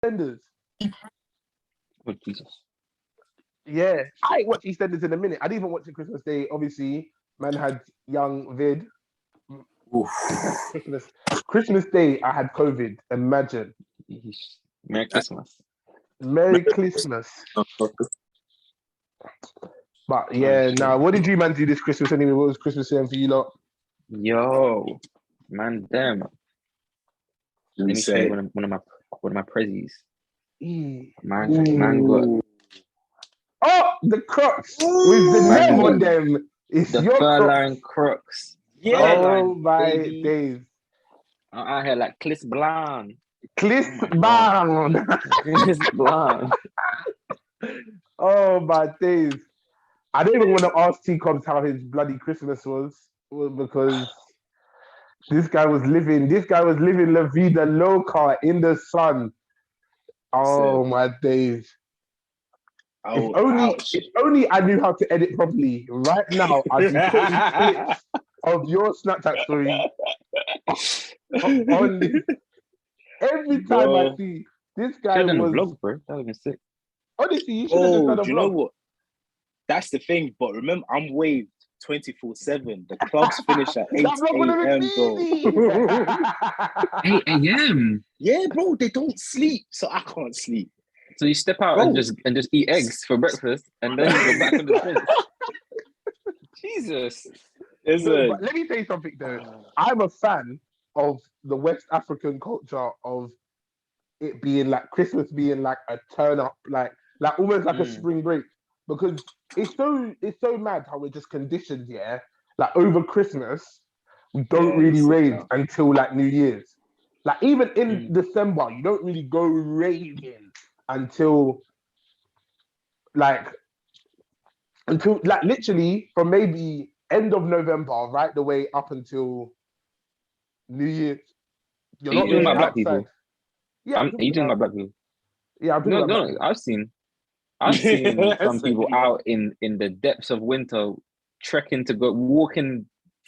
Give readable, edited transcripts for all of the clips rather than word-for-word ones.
EastEnders. Oh, Jesus. Yeah, I ain't watch EastEnders in a minute. I didn't even watch it Christmas Day. Obviously, man had young vid. Oof. Christmas Day, I had COVID. Imagine. Merry Christmas. Merry Christmas. But yeah, shit. now what did you man do this Christmas anyway? What was Christmas saying for you lot? Yo, man, damn. Let me show you one of my prezzies. Man got Oh, the Crocs with the Man name got on them. It's the your fur-lined Crocs. Crocs. Yeah. Oh Fur-lined, my baby. days. I'm out here like Clis Blanc. Cliff Oh my Bang. Clis Blanc. Oh my days. I don't even want to ask T Cobs how his bloody Christmas was because this guy was living La Vida Loca in the sun. Oh my days. If only I knew how to edit properly. Right now, I'd be putting clips of your Snapchat story on this. Every time I see this guy Should've done a was vlog, bro. That would have been sick. honestly, you should have just done a do you know vlog. what? That's the thing. But remember, I'm waved 24/7. The clubs finish at 8 That vlog would have a.m., been easy. 8 a.m. Yeah, bro, they don't sleep, so I can't sleep. So you step out Bro. and just eat eggs for breakfast, and then you go back on the drinks. Jesus. No, but let me say something though. I'm a fan of the West African culture of it being like Christmas being like a turn up, like almost like a spring break, because it's so mad how we're just conditioned, yeah. Like over Christmas, we don't really rave until like New Year's. Like even in December, you don't really go raving until like literally from maybe end of November, right the way up until New Year's. You're Are you not talking really about black outside. people? Yeah, Are you talking about black people? Yeah, I'm talking No, about black no. people. I've seen some people out in the depths of winter trekking to go walking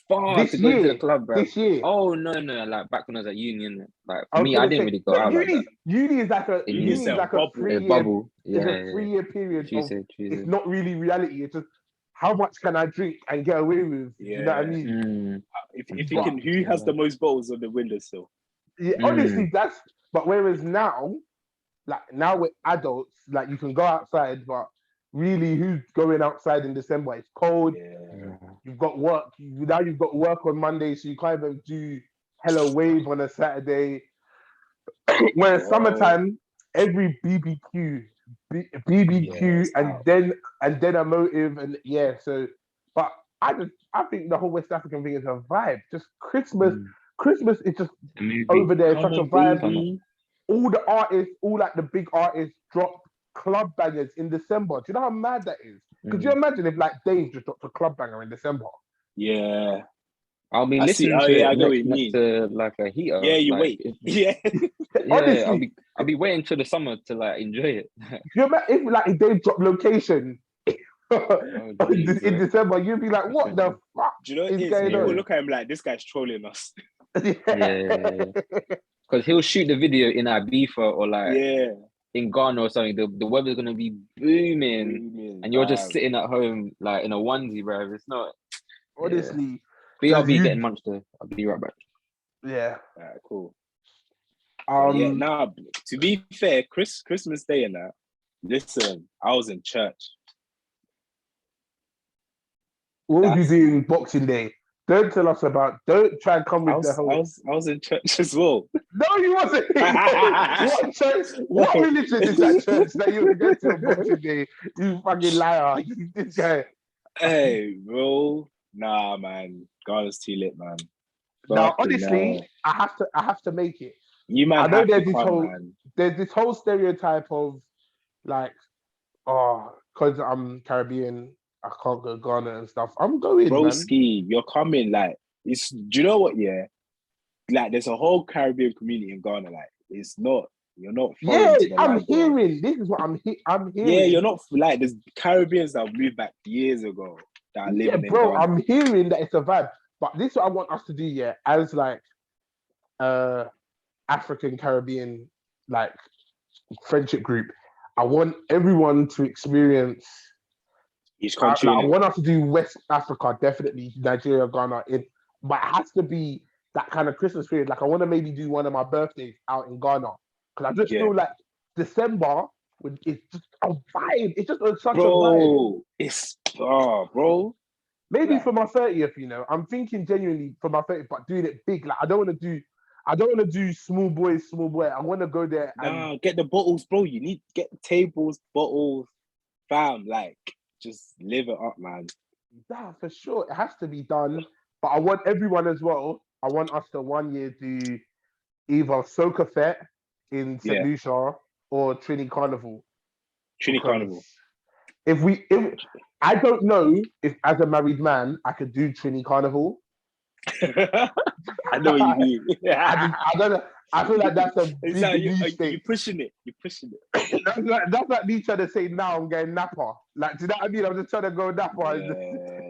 far This to go to the year, club, bro. this year. Oh no, like back when I was at union, like I for was me, I gonna didn't say, really go but out like that. uni is like a In uni is uni. like a Bubble. 3 A year. bubble. It's Yeah, a 3 year period of Tuesday. it's not really reality. It's just how much can I drink and get away with? Yeah. You know what I mean? If you can, who has the most bottles on the windowsill? Yeah, honestly, that's. But whereas now, like now we're adults, like you can go outside, but really, who's going outside in December? It's cold. Yeah. You've got work. Now you've got work on Monday, so you can't even do hella wave on a Saturday. Whereas summertime, every BBQ, and then a motive, and yeah. So, but I think the whole West African thing is a vibe. Just Christmas. Christmas is just over there. Such a vibe. Baby. All the artists, all like the big artists, drop club bangers in December. Do you know how mad that is? Could you imagine if like Dave just dropped a club banger in December? Yeah. I'll be listening to it next to like a heater. Yeah, you like, wait. Yeah. Honestly, I'll be waiting till the summer to like enjoy it. you remember if like Dave dropped Location in December, you'd be like, what the fuck Do you know what is it is? going People on? look at him like, this guy's trolling us. Yeah. Because he'll shoot the video in Ibiza or like in Ghana or something. The weather's gonna be booming, and you're just sitting at home like in a onesie, bro. It's not. Honestly, BRB getting munched though. I'll be right back. Yeah. Alright, cool. Yeah, now to be fair, Christmas Day and that. Listen, I was in church. What was you doing Boxing Day? Don't tell us about. Don't try and come with the whole. I was in church as well. No, you wasn't. What church? What religion is that church that you were going to on Boxing Day? You fucking liar! This guy. Hey, bro. Nah, man. God is too lit, man. Now, honestly, I have to make it. You man, I know there's this whole stereotype of like, because I'm Caribbean, I can't go Ghana and stuff. I'm going, Broski, you're coming. Like, do you know what? Yeah, like there's a whole Caribbean community in Ghana. Like, you're not. Yeah, I'm hearing. This is what I'm hearing. Yeah, you're not like there's Caribbeans that moved back years ago that are living in Ghana. I'm hearing that it's a vibe. But this is what I want us to do, yeah, as like African Caribbean like friendship group. I want everyone to experience. Each country. I want us to do West Africa, definitely Nigeria, Ghana, but it has to be that kind of Christmas period. Like I want to maybe do one of my birthdays out in Ghana because I just feel like December it's just a vibe. It's just such a vibe. Bro. Maybe for my 30th, I'm thinking genuinely for my 30th, but doing it big. Like I don't want to do small boy. I want to go there and get the bottles, bro. You need to get tables, bottles, fam. Like just live it up, man. Yeah, for sure. It has to be done. But I want everyone as well. I want us to one year do either Soca Fete in St. Lucia or Trini Carnival. Carnival. If I don't know if as a married man I could do Trini Carnival. I know what you mean. I don't know. I feel like that's a big you're pushing it. That's like me trying to say now I'm going Napa. Like, do you know what I mean? I'm just trying to go Napa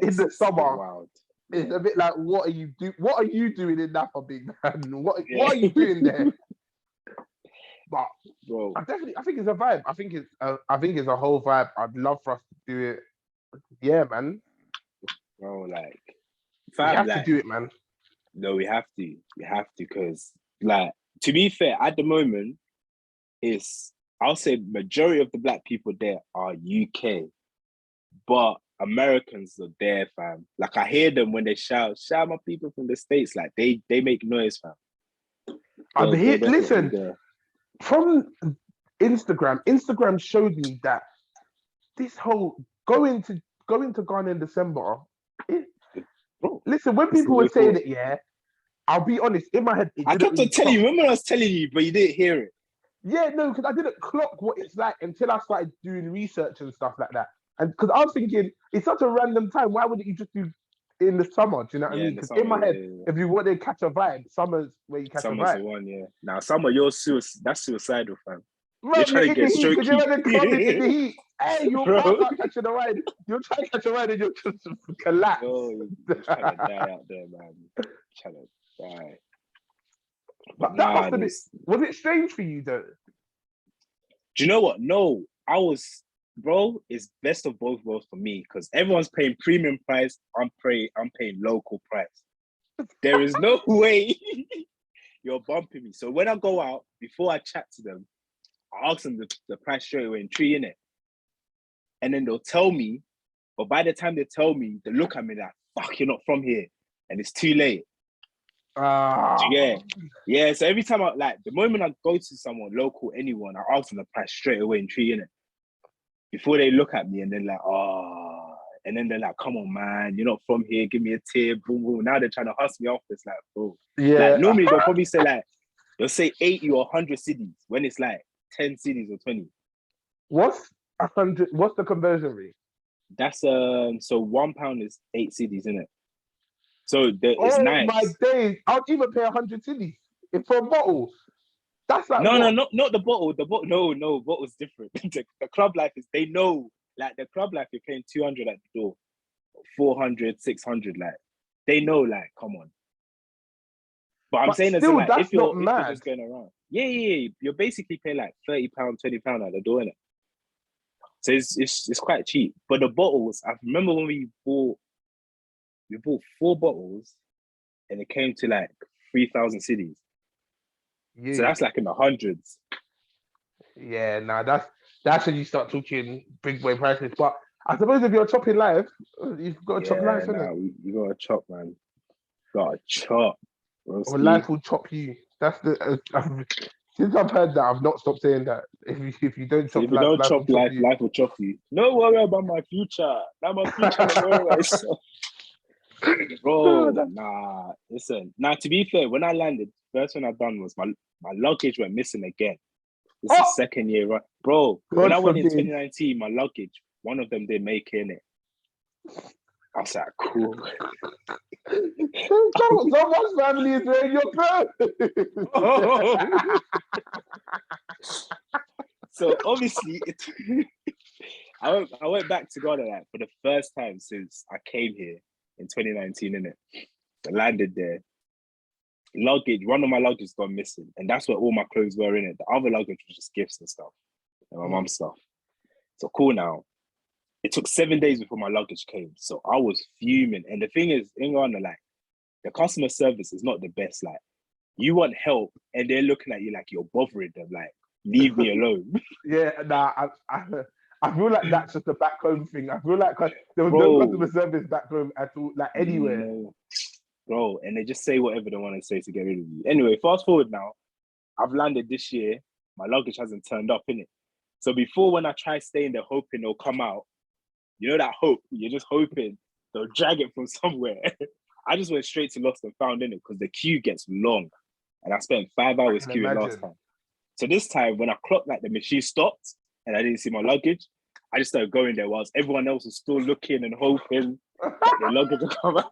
in the summer. Wild. It's a bit like, what are you doing in Napa, big man? What are you doing there? But bro, I think it's a vibe. I think it's a whole vibe. I'd love for us to do it. Yeah, man. Bro, like, we have to do it, man. No, we have to. We have to, because, like, to be fair, at the moment, I'll say majority of the black people there are UK, but Americans are there, fam. Like, I hear them when they shout my people from the States. Like, they make noise, fam. I'm here. Listen, from Instagram showed me that this whole going to Ghana in December. Listen, when people were saying it, I'll be honest, in my head, I kept on telling you. Remember I was telling you, but you didn't hear it. Yeah, no, because I didn't clock what it's like until I started doing research and stuff like that. And because I was thinking, it's such a random time. Why wouldn't you just do in the summer? Do you know what I mean? Because in my head, if you want to catch a vibe, summer's where you catch a vibe. Summer's the one, yeah. Now, summer, that's suicidal, fam. Right, you're trying to get strokey. Because you're in the club in the heat. Hey, you're not catching a ride. You're trying to catch a ride and you're just collapse. Oh, you're trying to die out there, man. Trying to die. But that must have been... Was it strange for you, though? Do you know what? No, bro, it's best of both worlds for me, because everyone's paying premium price. I'm paying local price. There is no way you're bumping me. So when I go out, before I chat to them, I ask them the price straight away and tree in it. And then they'll tell me, but by the time they tell me, they look at me like, fuck, you're not from here. And it's too late. Yeah. So every time the moment I go to someone local, anyone, I ask them the price straight away and tree in it. Before they look at me and then and then they're like, come on, man, you're not from here, give me a tip, boom, boom. Now they're trying to hustle me off this, like, bro. Yeah. Like, normally they'll probably say they'll say 80 or 100 cities when it's like 10 cities or 20. What's 100? What's the conversion rate? That's so £1 is 8 cities, isn't it? So it's nice. Oh my days! I'll even pay 100 cities for a bottle. That's like not the bottle. The bottle, no, bottle's different. the club life is, they know, like, the club life, you're paying 200 at the door, 400, 600, like, they know, like, come on. But I'm saying still, like, if you're mad. Just going around, yeah, you're basically paying like £30, £20 at the door, innit? So it's quite cheap. But the bottles, I remember when we bought 4 bottles, and it came to like 3,000 cities. Yeah. So that's like in the hundreds. Yeah, that's when you start talking big boy prices. But I suppose if you're chopping live, you've got to chop live, innit? You got to chop, man. Got to chop. Or life will chop you. That's since I've heard that, I've not stopped saying that. If you don't chop life, life will chop you. No worry about my future. Now my future is always. Bro, nah. Listen. Now, to be fair, when I landed, first thing I done was my luggage went missing again. This is second year, right? Bro, when I went in 2019, my luggage, one of them didn't make it in it. I was like, cool. Someone's family is wearing your clothes. So obviously, I went back to Ghana like, for the first time since I came here in 2019, innit? I landed there. luggage. One of my luggage gone missing, and that's where all my clothes were in it. The other luggage was just gifts and stuff, and my mum's stuff. So cool now. It took 7 days before my luggage came, so I was fuming. And the thing is, in Ghana, like, the customer service is not the best. Like, you want help, and they're looking at you like you're bothering them. Like, leave me alone. Yeah, nah, I feel like that's just a back home thing. I feel like there was no customer service back home at all, like anywhere. No. Bro, and they just say whatever they want to say to get rid of you. Anyway, fast forward now. I've landed this year. My luggage hasn't turned up, innit? So before, when I try staying there hoping they'll come out, you know that hope? You're just hoping they'll drag it from somewhere. I just went straight to lost and found, innit? Because the queue gets long. And I spent 5 hours queuing last time. So this time, when I clocked, like, the machine stopped and I didn't see my luggage, I just started going there whilst everyone else was still looking and hoping that their luggage would come out.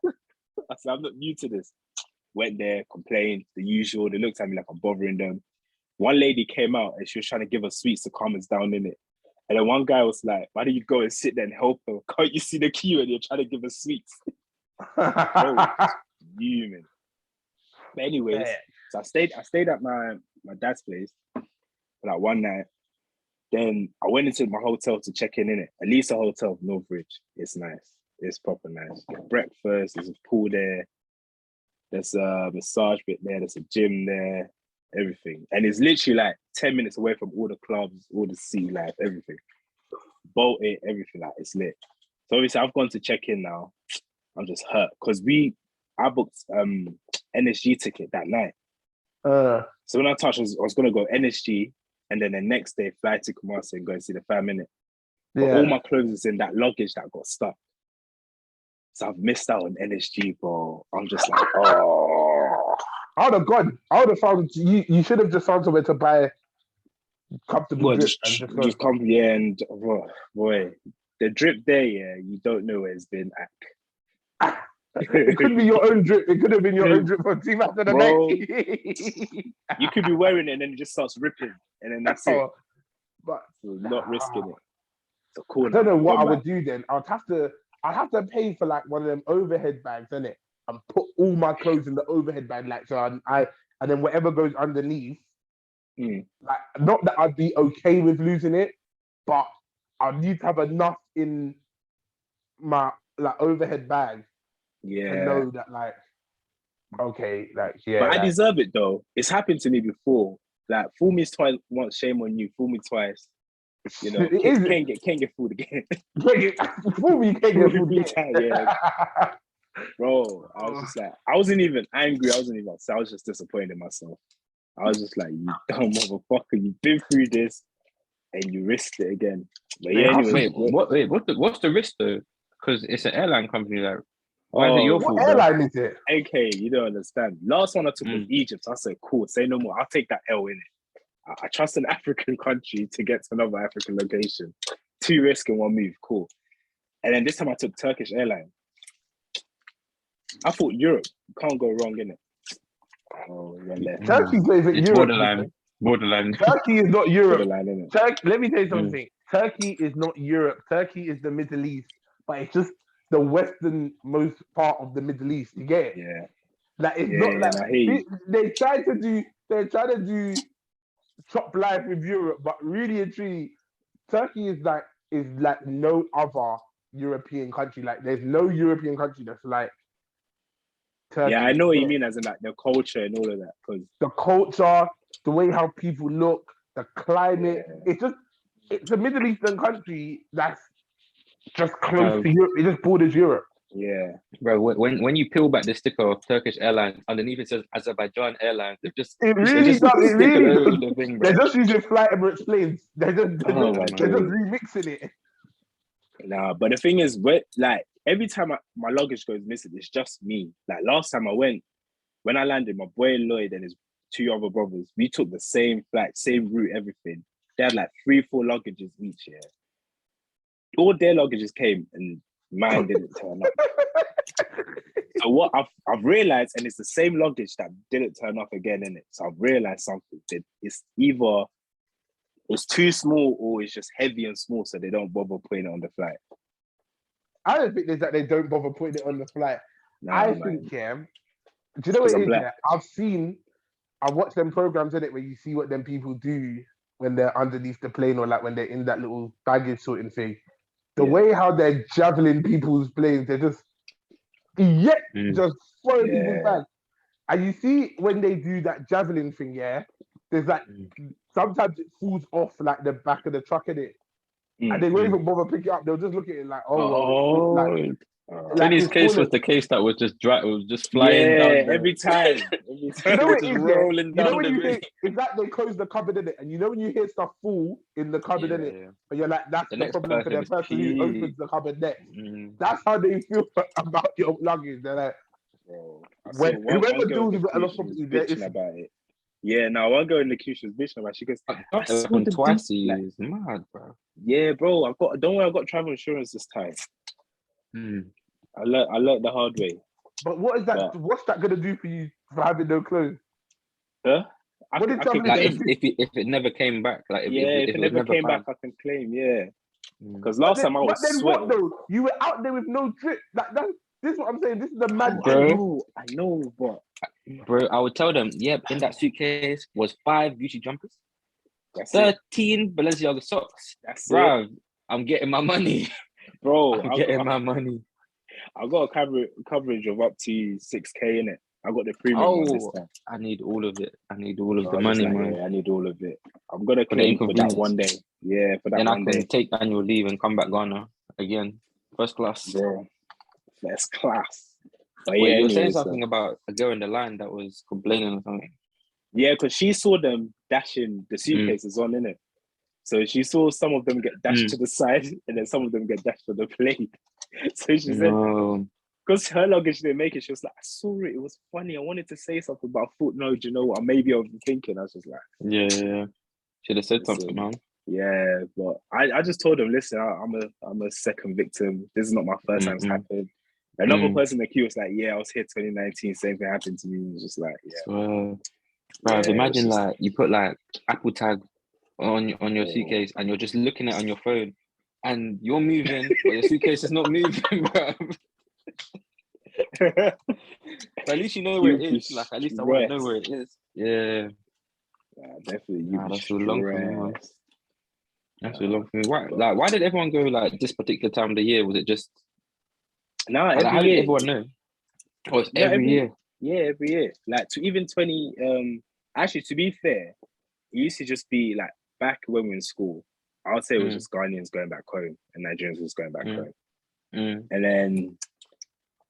I said, I'm not new to this. Went there, complained, the usual. They looked at me like I'm bothering them. One lady came out and she was trying to give us sweets to calm us down, in it. And then one guy was like, why don't you go and sit there and help her? Can't you see the queue and you're trying to give us sweets? Human. But anyways, so I stayed at my dad's place for like one night. Then I went into my hotel to check in it. At least a hotel, Northbridge. It's nice. It's proper nice. Breakfast, there's a pool there. There's a massage bit there. There's a gym there. Everything. And it's literally like 10 minutes away from all the clubs, all the sea life, everything. Boat it, everything. Like, it's lit. So obviously I've gone to check in now. I'm just hurt because I booked NSG ticket that night. So when I touched, I was going to go NSG and then the next day fly to Kumasi and go and see the fam, innit? But all my clothes is in that luggage that got stuck. So I've missed out on NSG, bro. I'm just like, oh. I would have gone. I would have found you should have just found somewhere to buy comfortable drip and just come, yeah, and boy, the drip there, yeah, you don't know where it's been at. It could be your own drip. It could have been your own drip for 2008. You could be wearing it and then it just starts ripping, and then that's it. But so not risking it. So cool. I don't know what I would do then. I'd have to pay for like one of them overhead bags, innit? And put all my clothes in the overhead bag, like, so and then whatever goes underneath, like, not that I'd be okay with losing it, but I need to have enough in my like overhead bag to know that, like, okay, like, yeah. But like, I deserve it though. It's happened to me before. Like, fool me twice once, shame on you. Fool me twice. You know, can't get fooled again. Fool me, can't get fooled again. Yeah. Bro, I was just like, I wasn't even angry. I wasn't even upset. I was just disappointed in myself. I was just like, you dumb motherfucker, you've been through this and you risked it again. But yeah, anyway. What's the risk though? Because it's an airline company. Like, why is it your fault? What airline is it? Okay, you don't understand. Last one I took was Egypt. So I said, cool, say no more. I'll take that L in it. I trust an African country to get to another African location. 2 risks in 1 move, cool. And then this time I took Turkish Airlines. I thought Europe, you can't go wrong, innit? Oh, Turkey's not even Europe. Borderline. Turkey is not Europe. Let me tell you something. Turkey is not Europe. Turkey is the Middle East, but it's just the westernmost part of the Middle East. You get it? Yeah. Like, it's not like they try to do chop life with Europe, but really and truly, Turkey is like no other European country. Like, there's no European country that's like Turkey. Yeah, I know what you mean, as in like the culture and all of that. Because the culture, the way how people look, the climate, it's a Middle Eastern country that's just close to Europe. It just borders Europe. Yeah, bro. When you peel back the sticker of Turkish Airlines, underneath it says Azerbaijan Airlines. They're just They're just using Flight Emirates planes. They're just remixing it. Nah, but the thing is, like, every time my luggage goes missing, it's just me. Like, last time when I landed, my boy Lloyd and his 2 other brothers, we took the same flight, same route, everything. They had like 3-4 luggages each. Yeah, all their luggages came and mine didn't turn up. So what I've realized, and it's the same luggage that didn't turn up again, innit? So I've realized something. That it's either it's too small or it's just heavy and small, so they don't bother putting it on the flight. I don't think there's that they don't bother putting it on the flight. I think Do you know what I'm it is? black. Yeah? I watched them programs in it where you see what them people do when they're underneath the plane or like when they're in that little baggage sorting thing. The way how they're javeling people's planes, they're just just throwing people's bags. And you see when they do that javelin thing, there's like sometimes it falls off like the back of the truck in it. And they won't even bother pick it up. They'll just look at it like, Tony's case was the case that was just flying down. Every time. You know what it is, rolling you know down when the you way. hear, it's like they close the cupboard in it, and you know when you hear stuff fall in the cupboard in it, and you're like, that's the next problem for the person is person who opens the cupboard next. Mm. That's how they feel about your luggage. They're like, bro, whoever deals with it a lot of bitching about it. Yeah, no, one girl in the queue was bitching about it. She goes, I saw them twice. It's mad, bro. Yeah, bro. Don't worry, I've got travel insurance this time. I learned the hard way. But what is that? What's that gonna do for you for having no clothes? Huh? What did travel like if it never came back, like if it never came back, I can claim. Yeah, because last time I was sweating. What though? You were out there with no drip. Like this is what I'm saying. This is the mad bro. I know, but bro, I would tell them, in that suitcase was 5 Gucci jumpers, 13 Balenciaga socks. That's bro. I'm getting my money, bro. I'm getting my money. I got a coverage of up to 6K in it. I got the premium one this time. I need all of it. I need all of the money, man. Yeah, I need all of it. I'm gonna claim for that one day. Yeah, for that one day. Then I can take annual leave and come back Ghana again, first class, bro. First class. But wait, you were saying something about a girl in the line that was complaining or something. Yeah, because she saw them dashing the suitcases on, innit? So she saw some of them get dashed to the side and then some of them get dashed to the plane. So she said, because her luggage didn't make it, she was like, I saw it, it was funny. I wanted to say something, but I thought, no, do you know what? Maybe I was thinking. I was just like, yeah. Should have said something, man. Yeah, but I just told them, listen, I'm a second victim. This is not my first time it's happened. Another person in the queue was like, yeah, I was here 2019, same thing happened to me. It was just like, bro, imagine like you put like Apple tag on your suitcase and you're just looking at it on your phone and you're moving, but your suitcase is not moving, bro. But at least you know where it is. Like at least I want to know where it is. Yeah. Definitely. That's too long for me, man. That's too long for me. Why did everyone go like this particular time of the year? Was it just how did everyone know? Oh, it's every year. Yeah, every year. Like to even 20 actually to be fair, it used to just be like back when we were in school, I would say it was just Ghanaians going back home and Nigerians was going back home. And then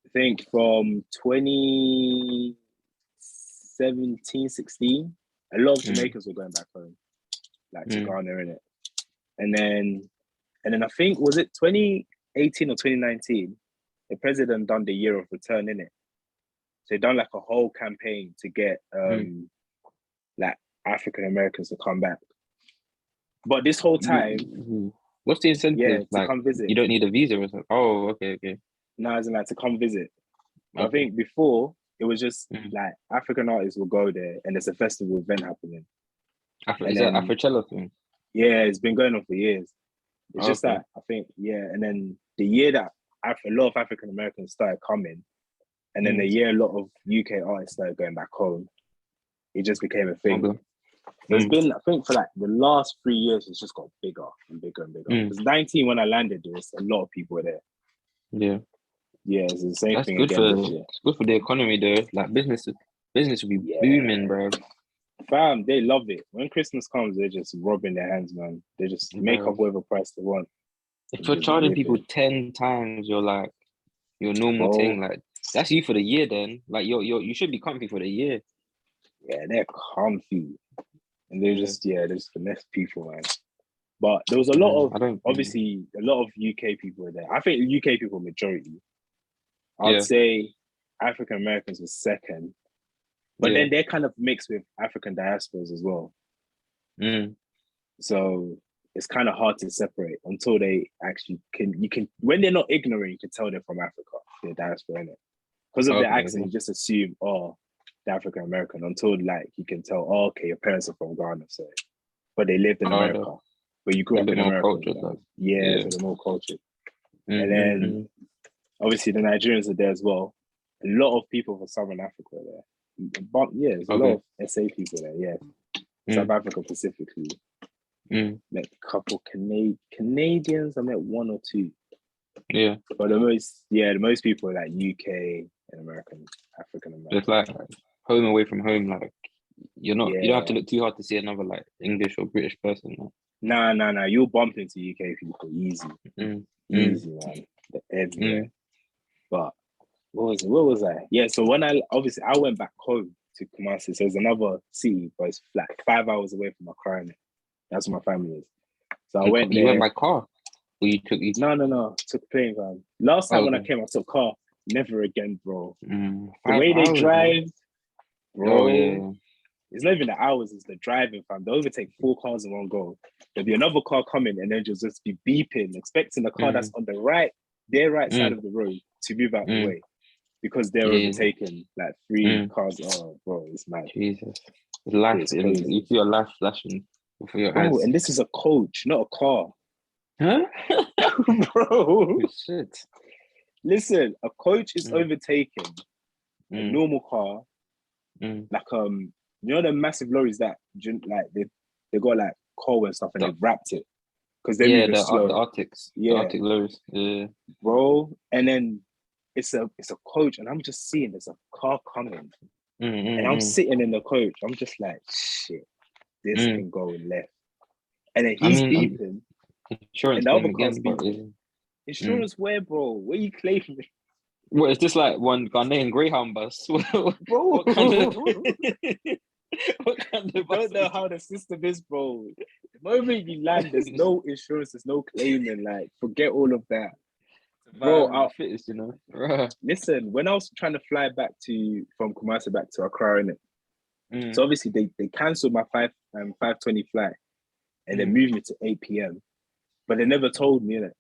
I think from 2017, 16, a lot of Jamaicans were going back home, like to Ghana, innit? And then I think, was it 2018 or 2019, the president done the year of return, innit? So they done like a whole campaign to get like African Americans to come back. But this whole time, what's the incentive? To come visit. You don't need a visa or something. Oh, okay. No, as in like to come visit. Okay. I think before it was just like African artists will go there and there's a festival event happening. Is that Afrocello thing? Yeah, it's been going on for years. It's just that I think, and then the year that a lot of African Americans started coming, and then the year a lot of UK artists started going back home, it just became a thing. Okay. It's been, I think, for like the last 3 years, it's just got bigger and bigger and bigger. Because 19, when I landed, there was a lot of people there. Yeah. Yeah, it's the same thing good again. It's good for the economy, though. Like business will be booming, bro. Fam, they love it. When Christmas comes, they're just rubbing their hands, man. They just make up whatever price they want. If you're charging people 10 times your normal thing, like that's you for the year. Then, like you should be comfy for the year. Yeah, they're comfy, and they're just finesse people, man. But there was a lot of obviously a lot of UK people were there. I think UK people majority. I'd say African Americans was second, but then they're kind of mixed with African diasporas as well. So it's kind of hard to separate until they actually can when they're not ignorant, you can tell they're from Africa, they're diaspora, innit? Because of their accent, you just assume, they're African American, until like you can tell, okay, your parents are from Ghana, so but they lived in America. But you grew up in America. It's a bit more cultured. And then obviously the Nigerians are there as well. a lot of people from Southern Africa there. But yeah, there's a lot of SA people there. Yeah, South Africa specifically. Met a couple Canadians. I met one or two. Yeah, but the most people are like UK and American, African American. It's like home away from home. Like you don't have to look too hard to see another like English or British person. Nah. You'll bump into UK people easy, easy, man. Everywhere. But what was I? Yeah. So when I went back home to Kumasi. So there's another city, but it's like 5 hours away from Accra. That's where my family is. So I went there. You went by car? Or you took? No. Took plane, man. Last time when I came, I took car. Never again, bro. The way they drive, bro. It's not even the hours, it's the driving, fam. They overtake 4 cars in one go. There'll be another car coming and then just be beeping, expecting the car that's on the right side of the road to move out the way. Because they're overtaking like 3 cars. Oh, bro, it's mad. Jesus. It's life. You feel your life flashing before your eyes. And this is a coach, not a car. Huh? Bro. Shit. Listen, a coach is overtaking a normal car. Like you know the massive lorries that like they got like coal and stuff and they wrapped it because they're moving slow. The Arctics. The Arctic lorries. Yeah. Bro. And then it's a coach and I'm just seeing there's a car coming. And I'm sitting in the coach. I'm just like, shit, this can go left. And then he's beeping. Insurance and the other car's again, beeping. Insurance where, bro? Where you claiming? Well, it's just like one Ghanaian Greyhound bus. Bro, what kind of I don't know how the system is, bro. The moment you land, there's no insurance, there's no claiming. Like, forget all of that. Bro, fittest, you know. Listen, when I was trying to fly back from Kumasi back to Accra, innit? So obviously they cancelled my 5:20 flight and they moved me to 8 p.m. But they never told me, innit?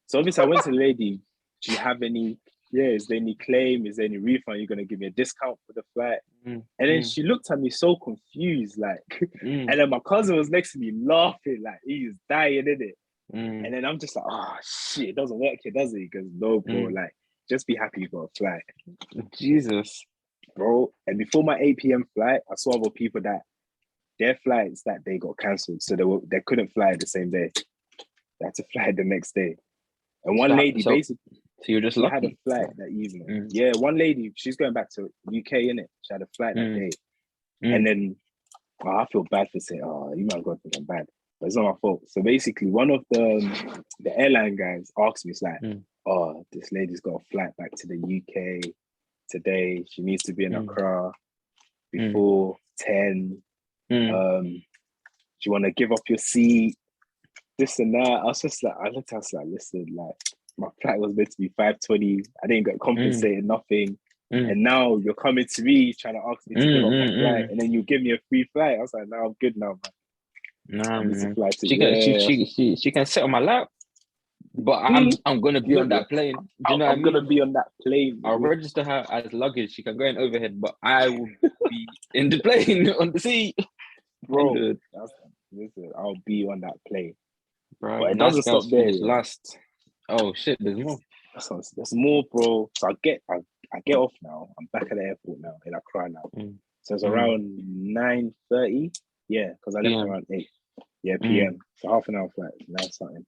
So obviously I went to the lady, do you have any, is there any claim? Is there any refund? You're going to give me a discount for the flight? And then she looked at me so confused, like, and then my cousin was next to me laughing, like, he was dying, innit? And then I'm just like, oh, shit, it doesn't work here, does it? He goes, no, bro, like, just be happy you got a flight. Jesus. Bro, and before my 8 p.m. flight, I saw other people that their flights that they got cancelled, so they couldn't fly the same day. They had to fly the next day. And one lady basically... So you're just lucky. Had a flight that evening. Yeah, one lady, she's going back to UK, innit? She had a flight that day. And then I feel bad for saying, you might go think I'm bad. But it's not my fault. So basically, one of the airline guys asked me, it's like, this lady's got a flight back to the UK today. She needs to be in Accra before 10. Do you want to give up your seat? This and that. I looked at us like, listen, like, my flight was meant to be 5:20. I didn't get compensated, nothing. And now you're coming to me trying to ask me to give up my flight, and then you give me a free flight. I was like, no, I'm good now, man. Nah, man. She can sit on my lap, but I'm gonna be on that plane. Do you know I'm gonna be on that plane. I'll register her as luggage. She can go in overhead, but I will be in the plane on the seat. Bro, listen, I'll be on that plane. Bro, but it doesn't stop there. Last. Oh shit, there's more. There's more, bro. So I get off now. I'm back at the airport now in Accra now. So it's around 9:30. Yeah, because I left around 8. Yeah, PM. So half an hour flight. Now something.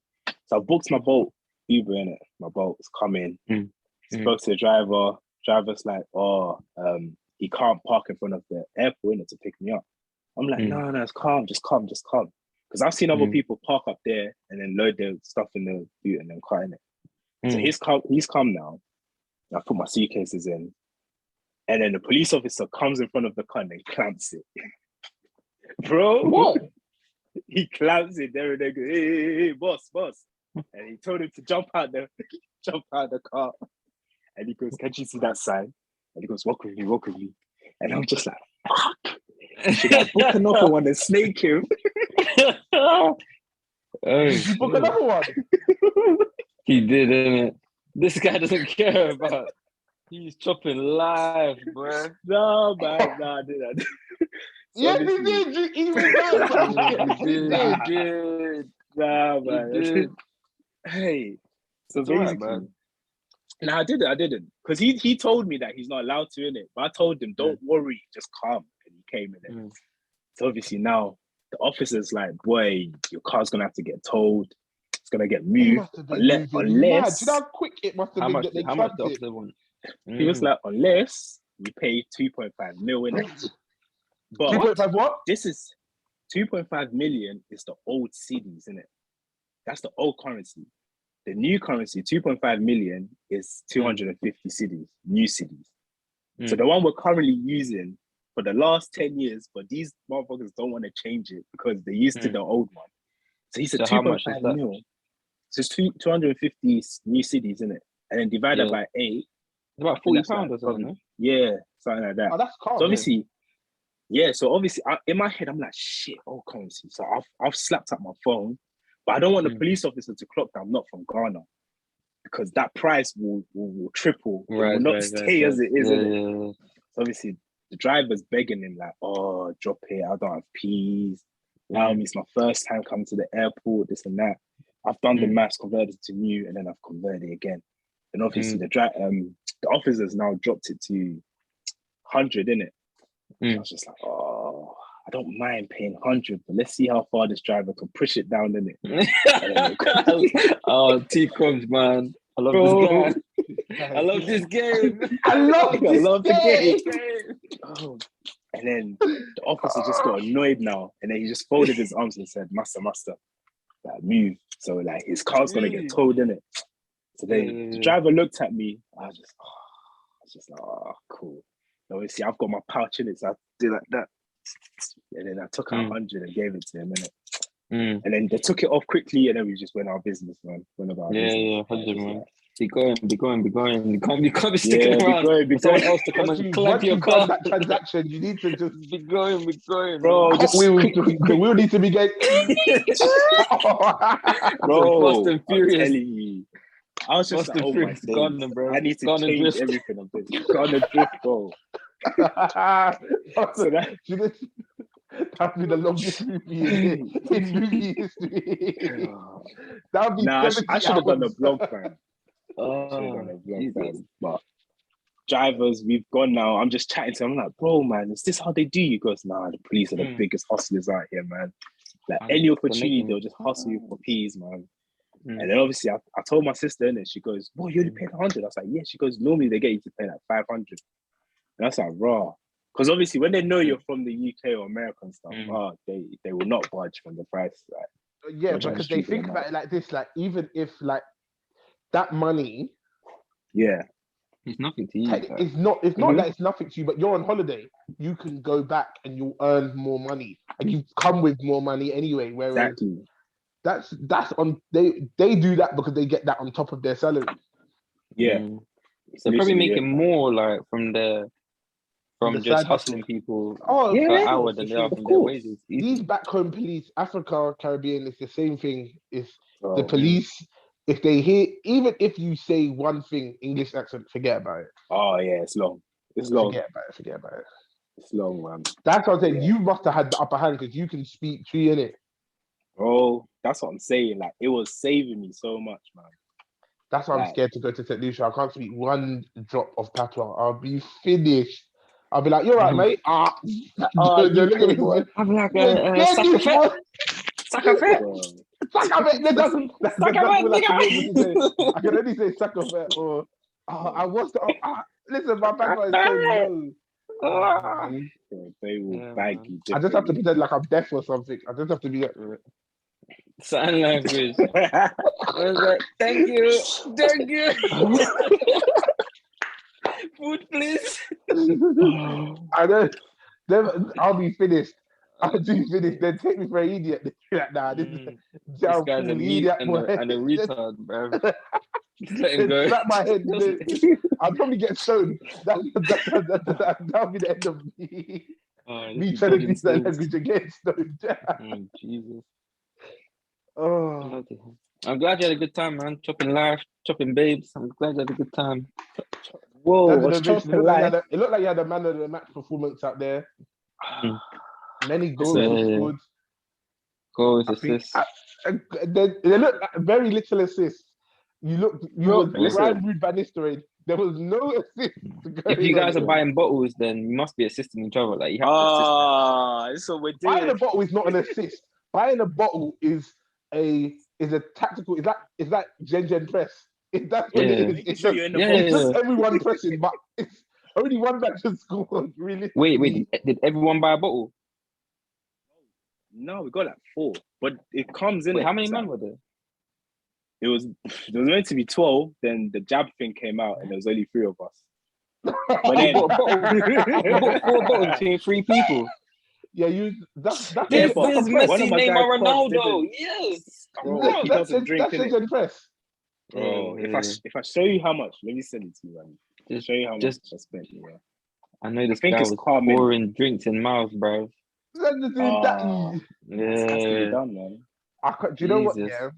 So I booked my boat. Uber in it. My boat's coming. Spoke to the driver. Driver's like, he can't park in front of the airport innit, to pick me up. I'm like, no, it's calm. Just come. Because I've seen other people park up there and then load their stuff in the boot and then car in it. So he's come now. I put my suitcases in. And then the police officer comes in front of the car and then clamps it. Bro. What? He clamps it there and they go, hey, boss. And he told him to jump out the car. And he goes, can't you see that sign? And he goes, walk with me. And I'm just like, fuck. Should I book another one and snake him? You book another one? He did, innit? This guy doesn't care about. He's chopping live, bro. No, man, I did. Yes, he did. He did. Nah, man. He did. Hey, so it's basically, right, No, I didn't. Because he told me that he's not allowed to in it. But I told him, don't worry, just come. And he came in it. So obviously now the officer's like, boy, your car's gonna have to get towed. It's gonna get moved. Unless do you know how quick it must have been that they how much clamped the it? officer want? He was like, unless you pay 2.5 mil in it. But 2.5 what? This is 2.5 million is the old cedis, isn't it? That's the old currency. The new currency, 2.5 million, is 250 cedis, new cedis. So the one we're currently using for the last 10 years, but these motherfuckers don't want to change it because they're used to the old one. So he said 2.5 mil. So it's 250 new cedis, isn't it? And then divided by 8. It's about £40 or something, no? Yeah, something like that. Oh, that's calm. So obviously, in my head, I'm like, shit, old currency. So I've slapped up my phone, but I don't want the police officer to clock that I'm not from Ghana because that price will triple. It will not stay as it is, innit? So obviously, the driver's begging him like, oh, drop it. I don't have peas. It's my first time coming to the airport, this and that. I've done the maths, converted to new, and then I've converted it again. And obviously, the officers now dropped it to 100, innit? I was just like, oh, I don't mind paying 100, but let's see how far this driver can push it down, innit? Oh, T Cobs, man. I love this guy. I love this game. I love the game. Oh. And then the officer just got annoyed now. And then he just folded his arms and said, master, like, move. So like his car's gonna get towed, innit? So then the driver looked at me. I was just like, oh, cool. Obviously, I've got my pouch in it, so I did like that. And then I took out 100 and gave it to him, innit? And then they took it off quickly, and then we just went our business, man. Went about business. 100, man. Like, be going. You can't be sticking around. Be someone else to come and collect your car. That transaction, you need to just be going, bro. Just the wheel needs to be going. Bro, Fast and Furious. I was just like, oh my days. Gone, bro. I need to change everything I'm doing. Gone and drift, bro. So that'd be the longest movie in movie history. That'd be I should have done a vlog, man. But drivers, we've gone now. I'm just chatting to him. I'm like, bro, man, is this how they do you? He goes, nah, the police are the biggest hustlers out here, man. Like any opportunity, they'll just hustle you for peas, man. And then obviously I told my sister, and she goes, boy, you only paid 100. I was like, yeah. She goes, normally they get you to pay like 500. And I was like, raw. Because obviously when they know you're from the UK or America and stuff, they will not budge from the price. Like, yeah, because they think about it like this, like even if like that money, it's nothing to you. It's not that it's nothing to you, but you're on holiday. You can go back and you'll earn more money, and you come with more money anyway. Whereas that's on they do that because they get that on top of their salary. Yeah, so probably making more like from just hustling people per hour than they are from their wages. These back home police, Africa, Caribbean, it's the same thing. It's the police. If they hear, even if you say one thing, English accent, forget about it. Oh yeah, it's long. It's long. Forget about it. It's long, man. That's what I'm saying. You must have had the upper hand because you can speak tree in it. Oh, that's what I'm saying. Like it was saving me so much, man. That's why I'm scared to go to St. Lucia. I can't speak one drop of patois. I'll be finished. I'll be like, you're right, mate. Look at me. I'm like, Sakafet. I can only say Sakafet or I was listen, my patois is so low. They will bag you. I just have to pretend like I'm deaf or something. I just have to be like sign language. I was like, thank you. Food, please. I don't. I'll be finished. I'll be finished. Then take me for an idiot. Like, nah, this guy's an idiot and a retard, bro. Just let him go. Slap my head. I'll probably get stoned. That'll be the end of me. Me trying to use that language again, stoned. Jesus. Oh. I'm glad you had a good time, man. Chopping life, chopping babes. I'm glad you had a good time. Whoa, it looked like you had a man of the match performance out there. Many goals. Goals, assists. They look like very little assists. You Bro, was listen. Brian Rude Van Nistelrooy. There was no assist. If you guys are buying bottles, then you must be assisting each other. Like you have Ah, so we're doing. Buying a bottle is not an assist. Buying a bottle is a tactical. Is that Gen press? That's what it is. It's just everyone pressing, but it's only one that just scored. Really? Wait. Did everyone buy a bottle? No, we got like 4, but it comes in. Wait, how many men were there? It was meant to be 12. Then the jab thing came out, and there was only 3 of us. But then you bought 4 bottles between 3 people. Yeah, that's There's Messi, Neymar, Ronaldo. Yes, bro, that's Gen press. Bro, if I show you how much, let me send it to you, man. Just show you how much I spent. Yeah. I know this guy was pouring drinks in mouths, bro. Yeah, done, man. Do you know what? Yeah,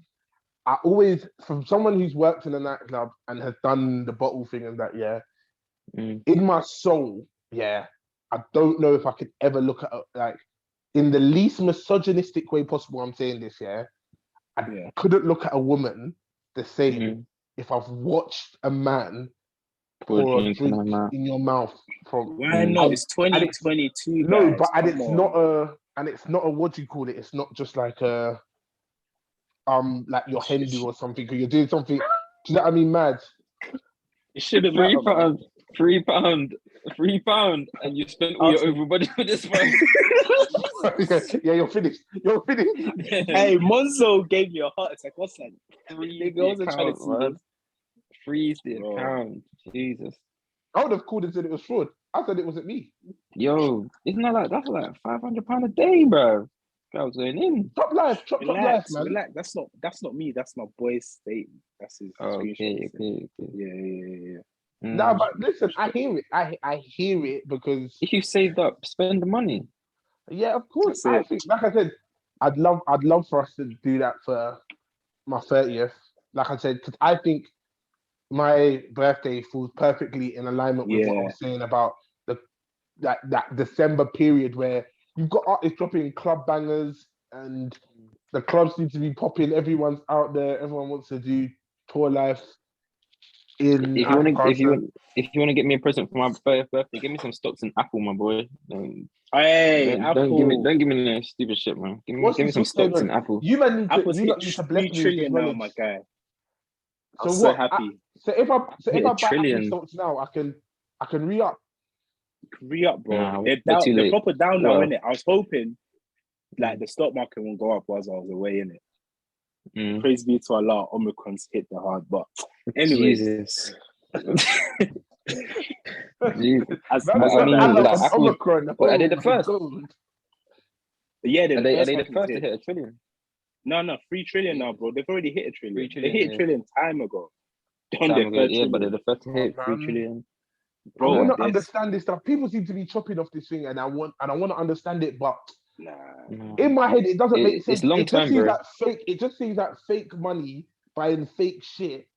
I always, from someone who's worked in a nightclub and has done the bottle thing and that. Yeah, in my soul, yeah, I don't know if I could ever look at like in the least misogynistic way possible. I'm saying this, yeah. I couldn't look at a woman the same if I've watched a man pour a drink in your mouth from. Why not? It's 2022. No, but it's not a what do you call it? It's not just like a like your Hindu or something, because you're doing something. Do you know what I mean? Mad. It should have £3, and you spent all your overbody for this one. Yeah, you're finished. Hey, Monzo gave me a heart attack. What's that? Freeze the account. Jesus. I would have called it said it was fraud. I said it wasn't me. Yo, isn't that like that's like £500 a day, bro? I was going in. Top life, man. Relax. That's not me. That's my boy's statement. That's his. Okay. Yeah. No, but listen, I hear it. I hear it because if you saved up, spend the money. Yeah, of course. I think, like I said, I'd love for us to do that for my 30th. Like I said, because I think my birthday falls perfectly in alignment with what I was saying about that December period where you've got artists dropping club bangers and the clubs need to be popping. Everyone's out there. Everyone wants to do tour life. If you want to get me a present for my birthday, give me some stocks in Apple, my boy. Hey, don't give me no stupid shit, man. Give me some stocks in Apple. You man need to bless me trillion now, my guy. I'm so happy. So if I buy Apple stocks now, I can re-up. Re-up, bro. They're proper down now, innit? I was hoping like the stock market won't go up whilst I was away, innit? Praise be to Allah, Omicron's hit the hard, but anyways. Jesus. Omicron. Are they the first? Yeah, are they the first to hit $1 trillion? No, 3 trillion now, bro. They've already hit $1 trillion. They hit $1 trillion time ago. But they're the first to hit 3 trillion. Bro, I want to understand this stuff. People seem to be chopping off this thing, and I want to understand it, but in my head, it doesn't make sense. It's long term, bro. It just seems like fake money buying fake shit,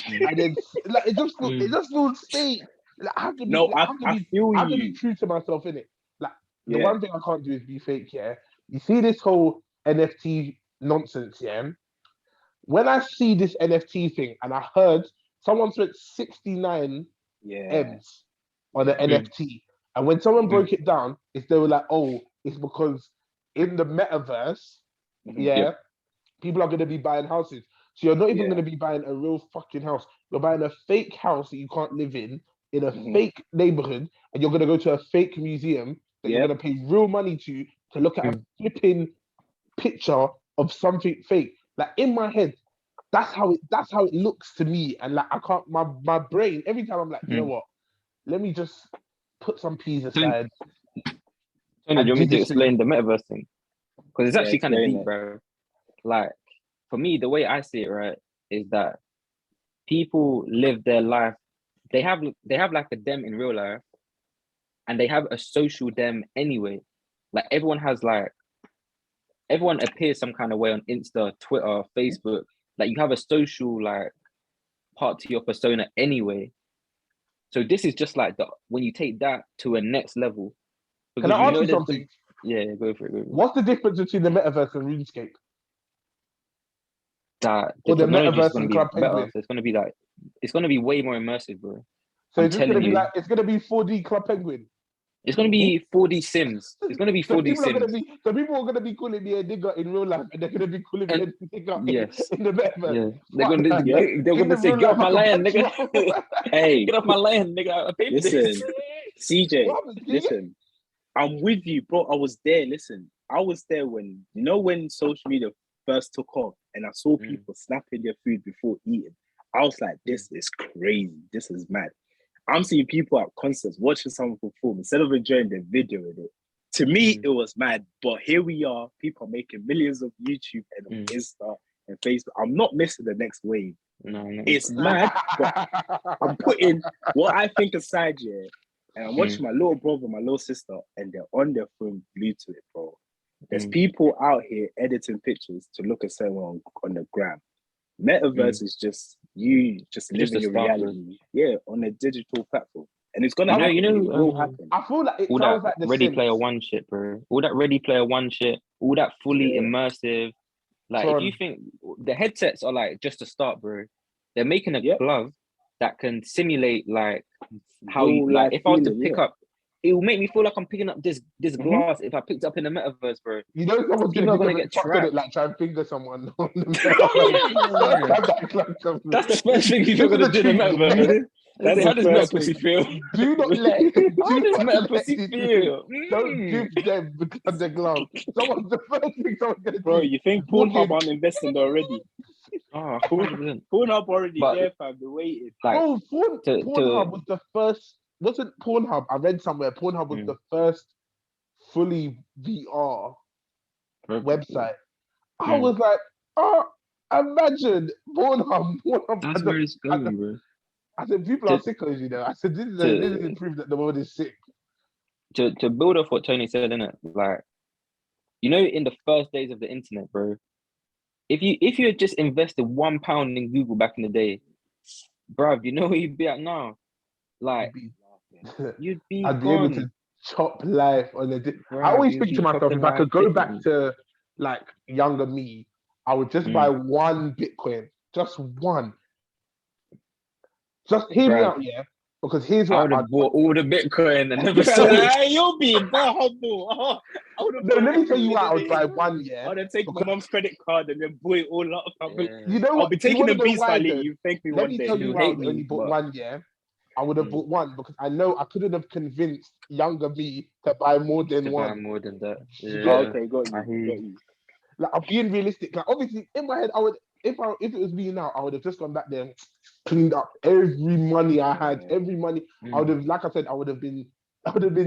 and then like it just feels fake. Like, I have to be true to myself, innit? Like the one thing I can't do is be fake. Yeah, you see this whole NFT nonsense. Yeah, when I see this NFT thing, and I heard someone spent 69 M's on an NFT, and when someone broke it down, they were like, "Oh, it's because in the metaverse, people are going to be buying houses. So you're not even going to be buying a real fucking house. You're buying a fake house that you can't live in a fake neighborhood, and you're going to go to a fake museum that you're going to pay real money to look at a flipping picture of something fake." Like in my head, that's how it looks to me, and like I can't. My brain every time I'm like, you know what? Let me just put some peas aside. Tony, do you want me to explain the metaverse thing? Because it's actually kind of deep, bro. Like, for me, the way I see it, right, is that people live their life. They have like a them in real life, and they have a social them anyway. Like everyone appears some kind of way on Insta, Twitter, Facebook. Like you have a social like part to your persona anyway. So this is just like when you take that to a next level. Can I ask you something? Yeah, go for it. What's the difference between the metaverse and RuneScape? that the Or the technology is metaverse going to and be Club better. Penguin. So it's going to be like, it's going to be way more immersive, bro. So I'm it's just gonna telling be you, like it's gonna be 4D Club Penguin. it's going to be 4D Sims. It's going to be So 4D people are gonna Sims. be people are gonna be calling me a nigger in real life, and they're gonna be calling me And a nigger yes, in the metaverse. yeah, they're Fuck going to that. they're In going to the say, real "Get off life, my I can land, punch you nigga! out. Hey, Get off my land, nigga! I paid for this." listen, CJ, What happened? listen. I'm with you, bro. I was there. Listen, I was there when social media first took off, and I saw people snapping their food before eating. I was like, this is crazy. This is mad. I'm seeing people at concerts watching someone perform instead of enjoying the video with it. To me, it was mad. But here we are. People are making millions of YouTube and Insta and Facebook. I'm not missing the next wave. No. It's mad, but I'm putting what I think aside, yeah. And I'm watching my little brother, my little sister, and they're on their phone glued to it, bro. There's people out here editing pictures to look at someone on the gram. Metaverse is just you just living your reality, on a digital platform, and it's gonna happen. It will happen. I feel like it all sounds that like the Ready Sims. Player One shit, bro. All that Ready Player One shit. All that fully immersive. Like, if you think the headsets are like just a start, bro, they're making a glove that can simulate like how you like. If I was to pick up, it will make me feel like I'm picking up this glass. If I picked up in the metaverse, bro, you know someone's gonna get trapped on it, like try and finger someone on the metaverse. That's the first thing you're gonna do in the metaverse. How does Meta Pussy feel? Do not let. How does Meta Pussy feel? Don't give them the glove. The first thing someone's gonna do. Bro, you think Pornhub aren't investing already? Oh, Pornhub already there, fam. They waited. Like, bro, Pornhub was the first. Wasn't Pornhub? I read somewhere Pornhub was the first fully VR website. I was like, imagine Pornhub. That's where it's going, bro. I said, people are sickos, you know. I said, this is proof that the world is sick. To build off what Tony said, innit? Like, you know, in the first days of the internet, bro, if you had just invested £1 in Google back in the day, bruv, you know where you'd be at now? Like, you'd be I'd be gone. able to chop life on a I always think to myself, if I could go back to like younger me, I would just buy one Bitcoin, just one. Just hear me out, yeah. Because here's what I would have bought all the Bitcoin and never sold it. You'll be humble. No, let me tell you why I would buy one, yeah. I would take my mom's credit card and then buy it all up. You know what? I'll be taking the beats by you. Thank me let one me day. tell you why I only bought one, yeah. I would have bought one because I know I couldn't have convinced younger me to buy more than one. Buy more than that. Yeah. Okay, got you. Like, I'm being realistic. Like, obviously, in my head, I would, if it was me now, I would have just gone back there, cleaned up every money I had, every money. I would have, like I said, I would have been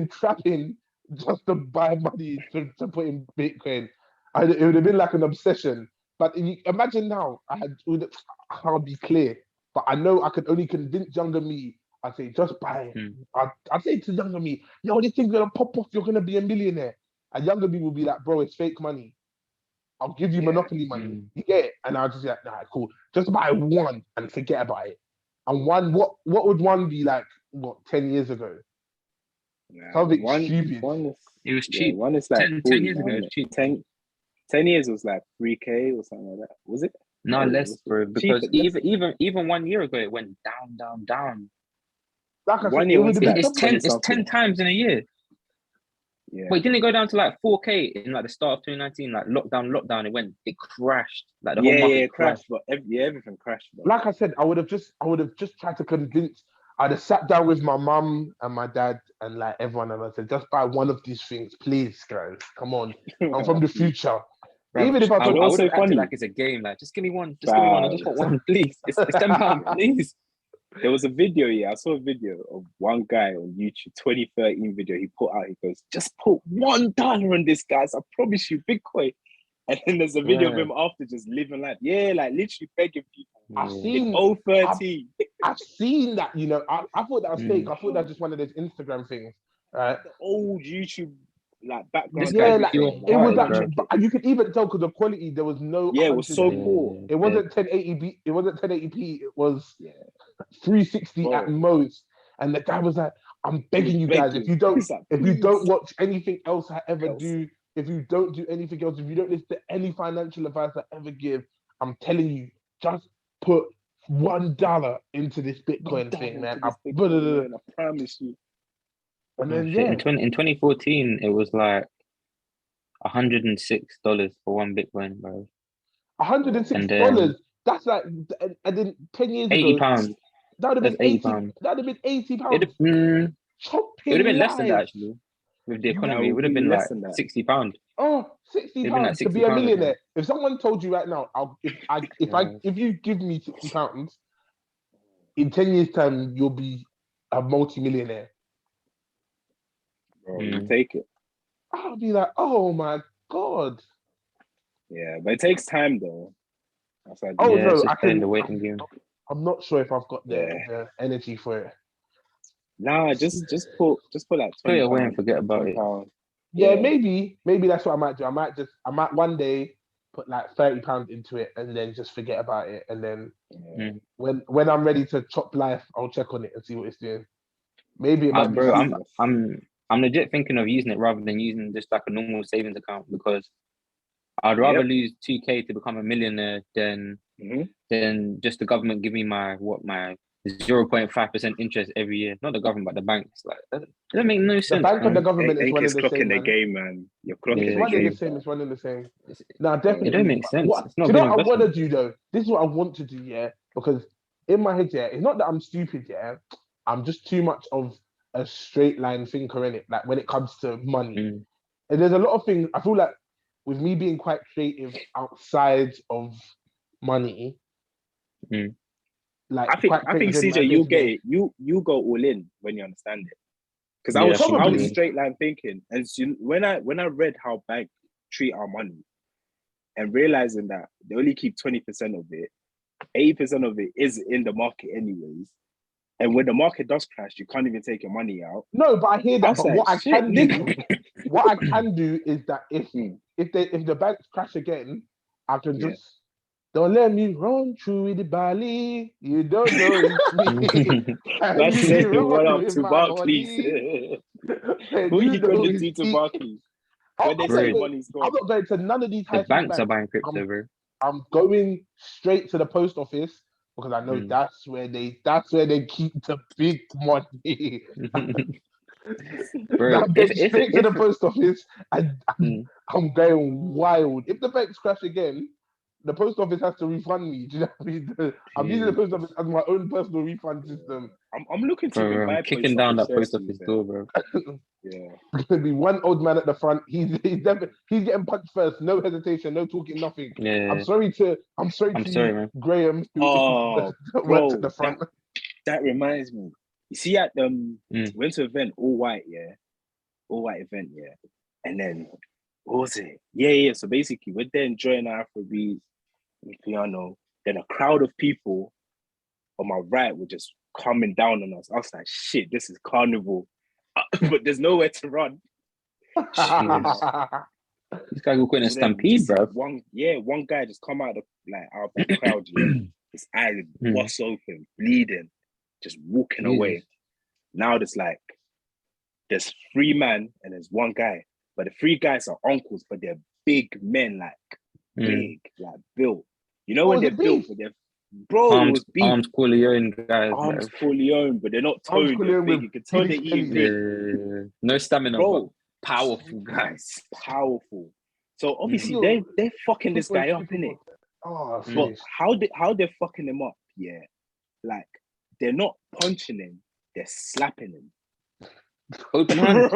trapping just to buy money to put in Bitcoin. It would have been like an obsession. But imagine now, I can't be clear, but I know I could only convince younger me. I'd say, just buy it. I'd say to younger me, yo, this thing's gonna pop off, you're gonna be a millionaire. And younger me will be like, bro, it's fake money. I'll give you monopoly money. You get it? And I'll just be like, nah, cool. Just buy one and forget about it. And one, what would one be like, 10 years ago? Something stupid. It was cheap. One is like 10 years ago, it was cheap. 10 years was like 3K or something like that. Was it? No, less, bro. Because even 1 year ago, it went down. Like I said, it's 10 times in a year. Yeah. Wait, didn't it go down to like 4K in like the start of 2019? Like lockdown, it crashed. Like the whole market crashed. But everything crashed. Bro. Like I said, I would have just tried to convince. I'd have sat down with my mum and my dad and like everyone, and I said, just buy one of these things, please, guys. Come on, I'm from the future. Bro, even if I would have acted like it's a game. Like, just give me one. Just give me one. I just want one, please. It's £10, please. There was a video, I saw a video of one guy on YouTube, 2013 video he put out. He goes, just put $1 on this, guys. I promise you, Bitcoin. And then there's a video of him after just living life. Yeah, like literally begging people. I've seen 013. I've seen that, I thought that was fake. I thought that was just one of those Instagram things. Right? The old YouTube like background. It was like, but you could even tell because the quality, there was no. Yeah, it was so poor. It wasn't 1080p. It wasn't 1080p. It was 360 at most. And the guy was like, "I'm begging you guys, if you don't watch anything else I ever do, if you don't do anything else, if you don't listen to any financial advice I ever give, I'm telling you, just put $1 into this Bitcoin thing, man. I promise you. And then in 2014, it was like $106 for one Bitcoin, bro. $106. That's like, and then 10 years £80. ago, that would have been £80. That would have been £80. It would have been less than that, live. actually. With the economy, it would have been like £60. Oh, £60 to be a millionaire. If someone told you right now, if you give me £60, in 10 years' time, you'll be a multi-millionaire. Bro, you take it. I'll be like, oh my God. Yeah, but it takes time though. No, I can. The waiting game. I'm not sure if I've got the energy for it. Nah, just put like put it away and forget about it. Yeah, maybe that's what I might do. I might one day put like £30 into it and then just forget about it. And then when I'm ready to chop life, I'll check on it and see what it's doing. Maybe it might be. Bro, I'm legit thinking of using it rather than using just like a normal savings account, because I'd rather lose 2K to become a millionaire than just the government give me my 0.5% interest every year. Not the government, but the banks. Like that doesn't make no sense. The bank and the government is one in the same. The game, man. You're clocking it's one in the same. It's one in the same. No, definitely. It don't make sense. Do you know what I want to do though? This is what I want to do, yeah. Because in my head, yeah, it's not that I'm stupid, yeah. I'm just too much of a straight line thinker in it. Like when it comes to money, and there's a lot of things. I feel like with me being quite creative outside of money. Like I think CJ, you'll get it. You go all in when you understand it. Because I was straight line thinking, and when I read how banks treat our money, and realizing that they only keep 20% of it, 80% of it is in the market anyways. And when the market does crash, you can't even take your money out. No, but I hear that. But what I can do is that if the banks crash again, I can just. Don't let me run through with the Bali. You don't know it's me. That's it. Run up to Barclays. What are you going to do to Barclays? When they say money's gone. I'm not going to none of these high banks are buying crypto, bro. I'm going straight to the post office because I know that's where they keep the big money. Bro, I'm going straight to the post office and I'm going wild. If the banks crash again, the post office has to refund me. Do you know what I mean? I'm using the post office as my own personal refund system. I'm looking to buy kicking down that post office door, bro. Yeah, there's gonna be one old man at the front. He's getting punched first. No hesitation, no talking, nothing. Yeah. I'm sorry to man. Graham. Bro, at the front. That reminds me. You see, at went to an event, all white event, and then what was it? Yeah. So basically, we're there enjoying our Afrobeats, piano. Then a crowd of people on my right were just coming down on us. I was like, shit, this is carnival. But there's nowhere to run. This guy will quit a stampede, bro. One guy just come out of the crowd. His eyes bust open, bleeding, just walking away. Now there's 3 men and there's 1 guy. But the 3 guys are uncles, but they're big men, big, built. You know when they're built, but they're Arms Corleone guys. Arms Corleone, but they're not toned. They're big. You can tell they're eating. No stamina, bro. Powerful guys. Powerful. So obviously they're fucking this guy up, innit? Oh, but how they're fucking him up? Yeah, they're not punching him, they're slapping him. Open hand.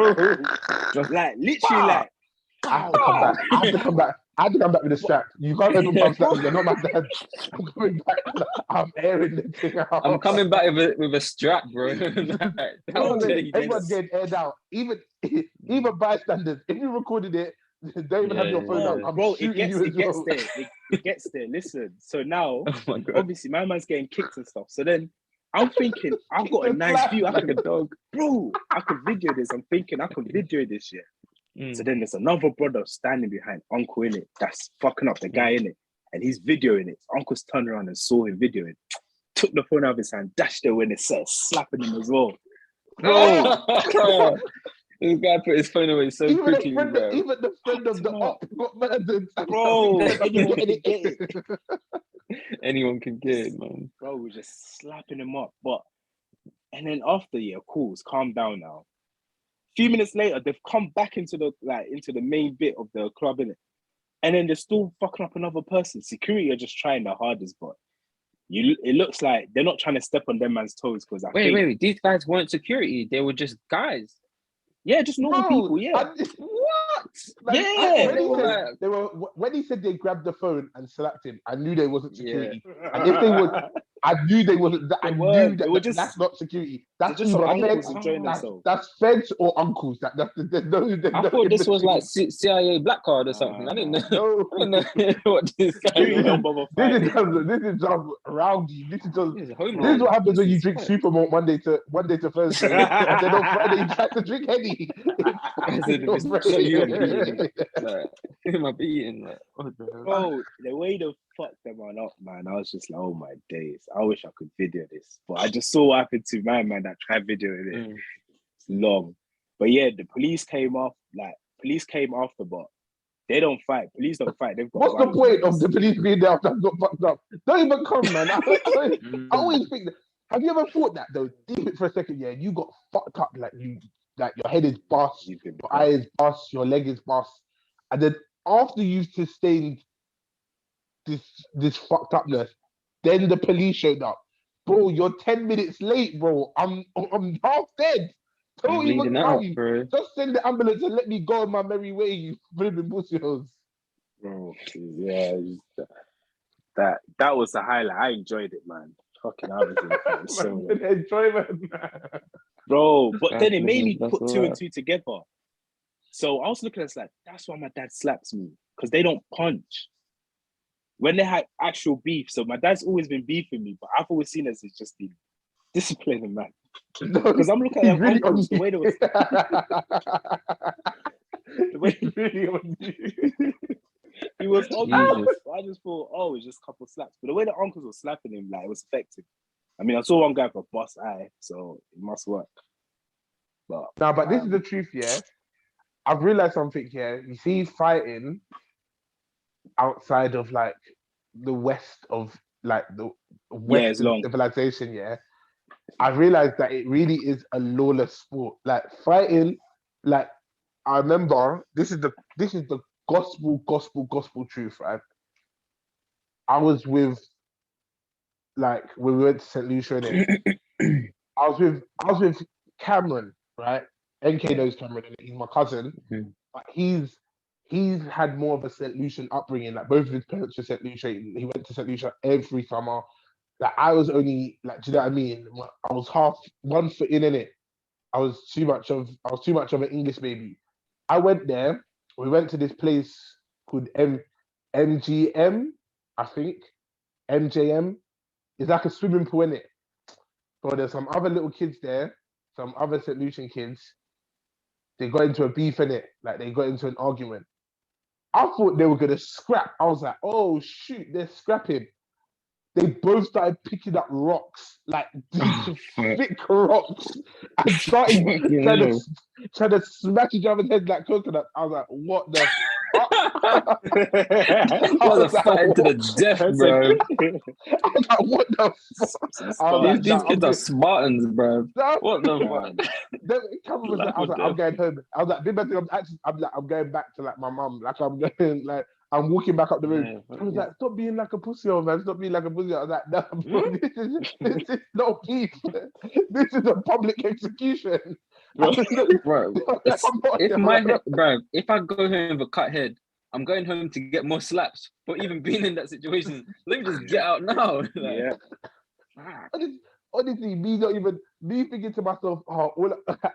Literally, I have to come back. I had to come back with a strap. You can't open pump slap me. You're not my dad. I'm coming back. I'm airing the thing out. I'm coming back with a strap, bro. Everyone's getting aired out. Even bystanders. If you recorded it, don't even have your phone out. Bro, it gets there. Listen. So now, obviously, my man's getting kicked and stuff. So then I'm thinking, I've got a nice view. I can video this. I'm thinking I can video this shit. So then there's another brother standing behind Uncle in it that's fucking up the guy in it, and he's videoing it. Uncle's turned around and saw him videoing, took the phone out of his hand, dashed it when it said, slapping him as well. Bro, This guy put his phone away so quickly, bro. Even the friend of the op got murdered. Bro, anyone can get it. Anyone can get it, man. Bro, we're just slapping him up. And then after, cool, it's calmed down now. A few minutes later, they've come back into the main bit of the club, innit? And then they're still fucking up another person. Security are just trying their hardest, but it looks like they're not trying to step on them man's toes because wait. These guys weren't security. They were just guys. Yeah, just normal people. Yeah. What? When he said they grabbed the phone and slapped him, I knew they wasn't security. Yeah. And if they were, I knew they wasn't. I knew that that's not security. That's just some uncles enjoying themselves. That's feds or uncles. I thought this was like CIA black card or something. I didn't know. I didn't know what this guy was. This is just rowdy. This is what happens when you drink Supermalt Monday to Thursday, and then on Friday you try to drink Henny. Bro, the way they fucked them up, man, I was just like, oh my days. I wish I could video this, but I just saw what happened to my man that tried videoing it. It's long, but yeah, the police came after, but they don't fight. Police don't fight. They've got What's the point of the police being there after I've got fucked up? Don't even come, man. I always think that. Have you ever thought that though? Deep it for a second, yeah. You got fucked up, like your head is bust, your eye is bust, your leg is bust, and then after you've sustained this fucked upness, then the police showed up. Bro, you're 10 minutes late, bro. I'm half dead. Don't even come. Just send the ambulance and let me go on my merry way, you flipping pussies. Bro, yeah, that was the highlight. I enjoyed it, man. Fucking enjoyment, bro. But then it made me put two and two together. So I was looking at it like, that's why my dad slaps me, because they don't punch. When they had actual beef, so my dad's always been beefing me, but I've always seen it as just been disciplining, man. Because I'm looking at really uncles, the way they was really on you. He was obvious. I just thought, it's just a couple of slaps. But the way the uncles were slapping him, like, it was effective. I mean, I saw one guy with a bust eye, so it must work. But this is the truth, yeah. I've realized something here. You see, fighting outside of like the west of like the Western civilization, yeah. I've realized that it really is a lawless sport. Like fighting, like I remember this is the gospel truth, right? I was with when we went to St. Lucia, I was with Cameron, right? NK knows Cameron, and he's my cousin. But he's had more of a St. Lucian upbringing. Like both of his parents were St. Lucia. He went to St. Lucia every summer. Like I was only like, do you know what I mean? I was half 1 foot in it. I was too much of an English baby. I went there. We went to this place called MGM, I think. MJM. It's like a swimming pool, innit? So there's some other little kids there, some other St. Lucian kids. They got into a beef, innit? Like they got into an argument. I thought they were gonna scrap. I was like, oh shoot, they're scrapping. They both started picking up rocks, like thick rocks, and started trying to smash each other's heads like coconuts. I was like, what the fuck? I was fighting to the death, bro. I was like, what the fuck? These kids are Spartans, bro. What the fuck? I was like, I'm going home. I was like, I'm going back to like my mum. Like I'm walking back up the road. I was like, stop being like a pussy, old man. Stop being like a pussy. I was like, no, bro, this is not peace. This is a public execution. Bro, if I go home with a cut head, I'm going home to get more slaps. But even being in that situation, let me just get out now. Honestly, me thinking to myself,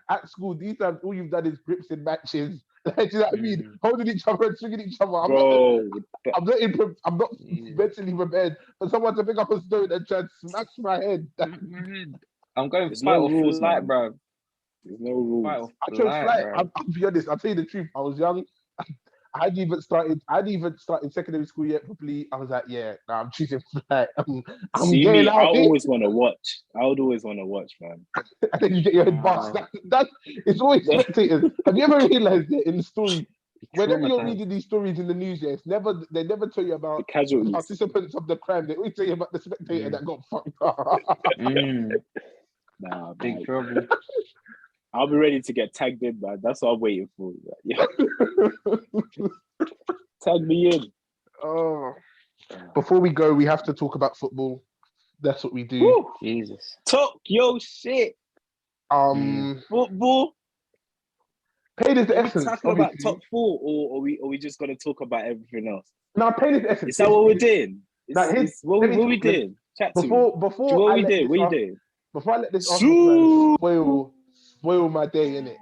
at school, these times all you've done is grips in matches. Like, do you know what I mean? Holding each other and swinging each other. I'm not mentally prepared for someone to pick up a stone and try and smash my head. I'm going fight or flight, bro. There's no rules. I chose flight. I'll be honest. I'll tell you the truth. I was young. I hadn't even started secondary school yet properly. I was like, yeah, nah, I'm choosing flight. I'm See getting me, out I here. always want to watch. I would always want to watch, man. And then you get your head bust. It's always spectators. Have you ever realized that in the story? Whenever you're reading these stories in the news, they never tell you about The casualties. participants of the crime. They always tell you about the spectator that got fucked up. Nah, Big man. trouble. I'll be ready to get tagged in, man. That's what I'm waiting for. Yeah. Tag me in. Oh. Before we go, we have to talk about football. That's what we do. Woo! Jesus. Talk your shit. Football. Paid is the Are we essence. talking about Obviously. top four, or are we just gonna talk about everything else? No, paid is the essence. Is that what we're doing? What we doing? Chat to me. Before What I we let doing? this What you off, doing? before I let this Arsenal man spoil my day, innit?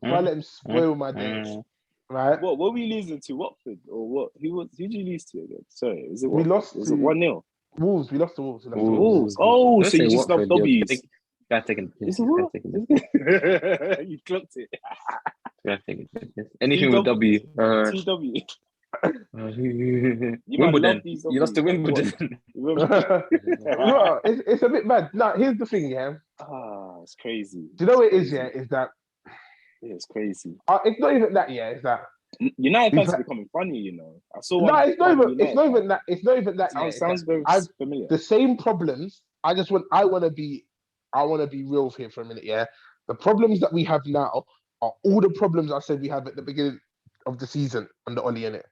Before I let him spoil my day, right? What were we losing to? Watford or what? Who did you lose to again? Sorry, was it what? We lost Was to it 1-0? Wolves. We lost to Wolves. Wolves. Oh, Don't so you say just love Watford, yo. W's. Guys taking the piss. Is it what? You clocked it. Guys taking the piss. Anything with W. TW. Wimbledon. You lost to Wimbledon. No, it's a bit bad. Now, here's the thing, yeah. It's crazy. Do you know what it is, yeah? Is that it's crazy. it's not even that, yeah. It's that United fans are becoming funny, you know. I saw one. No, it's not even that. It's not even that. Sounds very familiar. The same problems. I want to be real here for a minute. Yeah, the problems that we have now are all the problems I said we have at the beginning of the season under Ollie in it.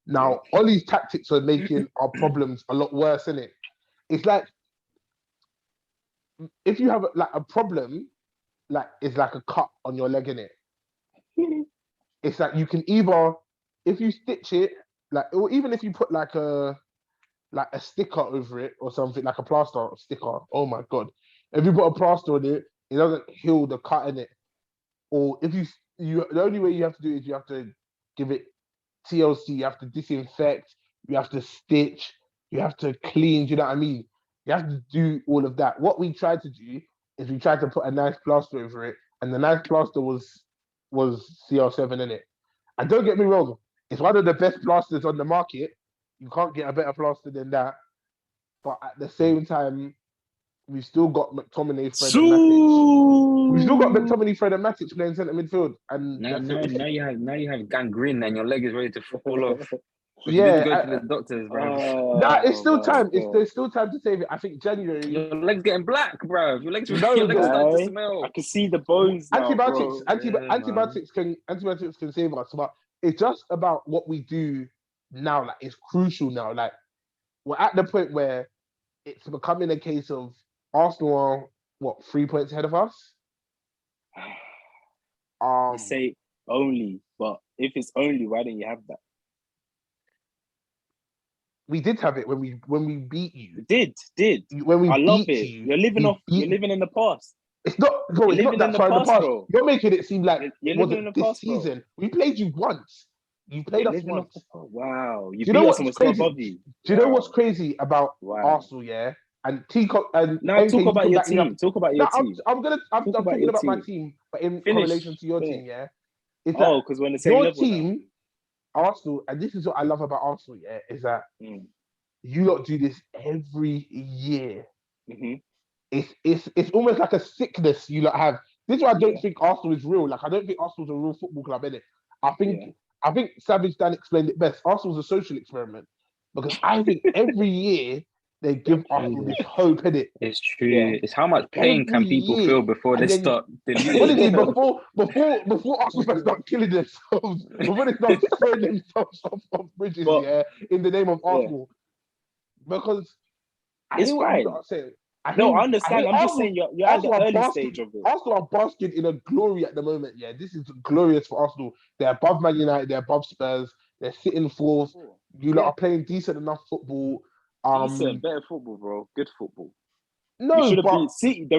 Now, Ollie's tactics are making our problems a lot worse, innit? It's like if you have a problem, like it's like a cut on your leg, innit? It's like you can either, if you stitch it, like, or even if you put like a sticker over it or something, like a plaster sticker. Oh my god! If you put a plaster on it, it doesn't heal the cut in it. Or if you the only way you have to do it is you have to give it TLC. You have to disinfect. You have to stitch. You have to clean. Do you know what I mean? You have to do all of that. What we tried to do is we tried to put a nice plaster over it, and the nice plaster was CR7 in it. And don't get me wrong, it's one of the best plasters on the market. You can't get a better plaster than that. But at the same time, we've still got McTominay, Fred, and Matic. We've still got McTominay, Fred, and Matic playing centre midfield. And now you have gangrene and your leg is ready to fall off. But yeah, you didn't go to the doctors, bro. It's still time. There's still time to save it. I think January. Your leg's getting black, bro. Your legs starting to smell. I can see the bones now, antibiotics can save us, but it's just about what we do now. Like, it's crucial now. Like, we're at the point where it's becoming a case of Arsenal are 3 points ahead of us. I say only, but if it's only, why don't you have that? We did have it when we beat you. Did when we I love beat it. you? You're living in the past. It's not, bro. It's not that far in the past. Bro. You're making it seem like you're living in the this past, season. Bro. We played you once. You played us once. Wow. You beat us and we're still above you. Do you know what's crazy about Arsenal? Yeah, and T Cobs and now talk about your team. Talk about your team. I'm talking about my team, but in correlation to your team. Yeah. Because we're on the same level. Your team, Arsenal, and this is what I love about Arsenal. Yeah, is that you lot do this every year. Mm-hmm. It's almost like a sickness you lot have. This is why I don't think Arsenal is real. Like, I don't think Arsenal's a real football club, innit? I think Savage Dan explained it best. Arsenal's a social experiment because I think every year they give Arsenal this hope, innit? It's true. Yeah. It's how much pain can people feel before they start deleting. Honestly, before Arsenal fans start killing themselves, before they start throwing themselves off bridges, in the name of Arsenal. Because it's fine. I understand. I'm just saying you're at the early stage of it. Arsenal are basking in a glory at the moment. Yeah, this is glorious for Arsenal. They're above Man United. They're above Spurs. They're sitting fourth. You lot are playing decent enough football. Decent, better football, bro. Good football. No, but